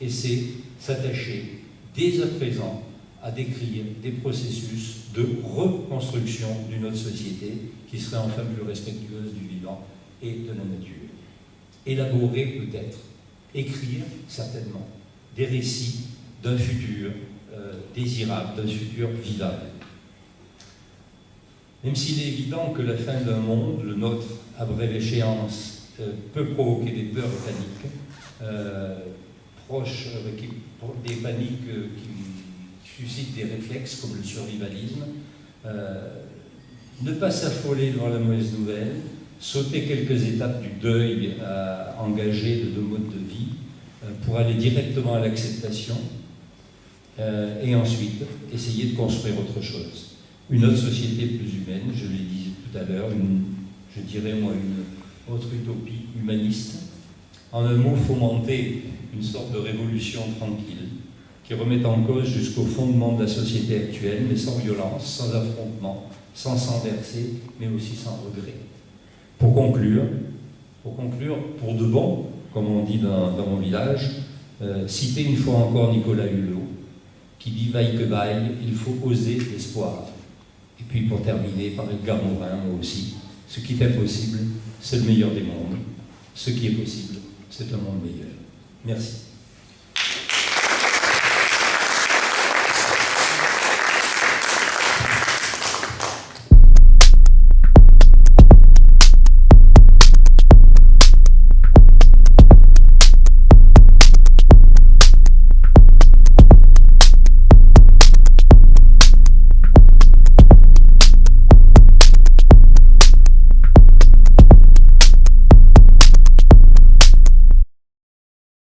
Et c'est s'attacher dès à présent à décrire des processus de reconstruction d'une autre société qui serait enfin plus respectueuse du vivant et de la nature. Élaborer peut-être, écrire certainement, des récits d'un futur désirable, d'un futur vivable. Même s'il est évident que la fin d'un monde, le nôtre à brève échéance, peut provoquer des peurs et paniques, des paniques qui suscitent des réflexes comme le survivalisme, ne pas s'affoler devant la mauvaise nouvelle, sauter quelques étapes du deuil engagé de deux modes de vie pour aller directement à l'acceptation et ensuite essayer de construire autre chose. Une autre société plus humaine, je l'ai dit tout à l'heure, je dirais moi une autre utopie humaniste. En un mot, fomenter une sorte de révolution tranquille qui remette en cause jusqu'au fondement de la société actuelle, mais sans violence, sans affrontement, sans sang versé, mais aussi sans regret. Pour conclure, pour de bon, comme on dit dans mon village, citer une fois encore Nicolas Hulot, qui dit « vaille que vaille, il faut oser l'espoir ». Et puis pour terminer, par Edgar Morin, moi aussi, ce qui est impossible, c'est le meilleur des mondes. Ce qui est possible, c'est un monde meilleur. Merci.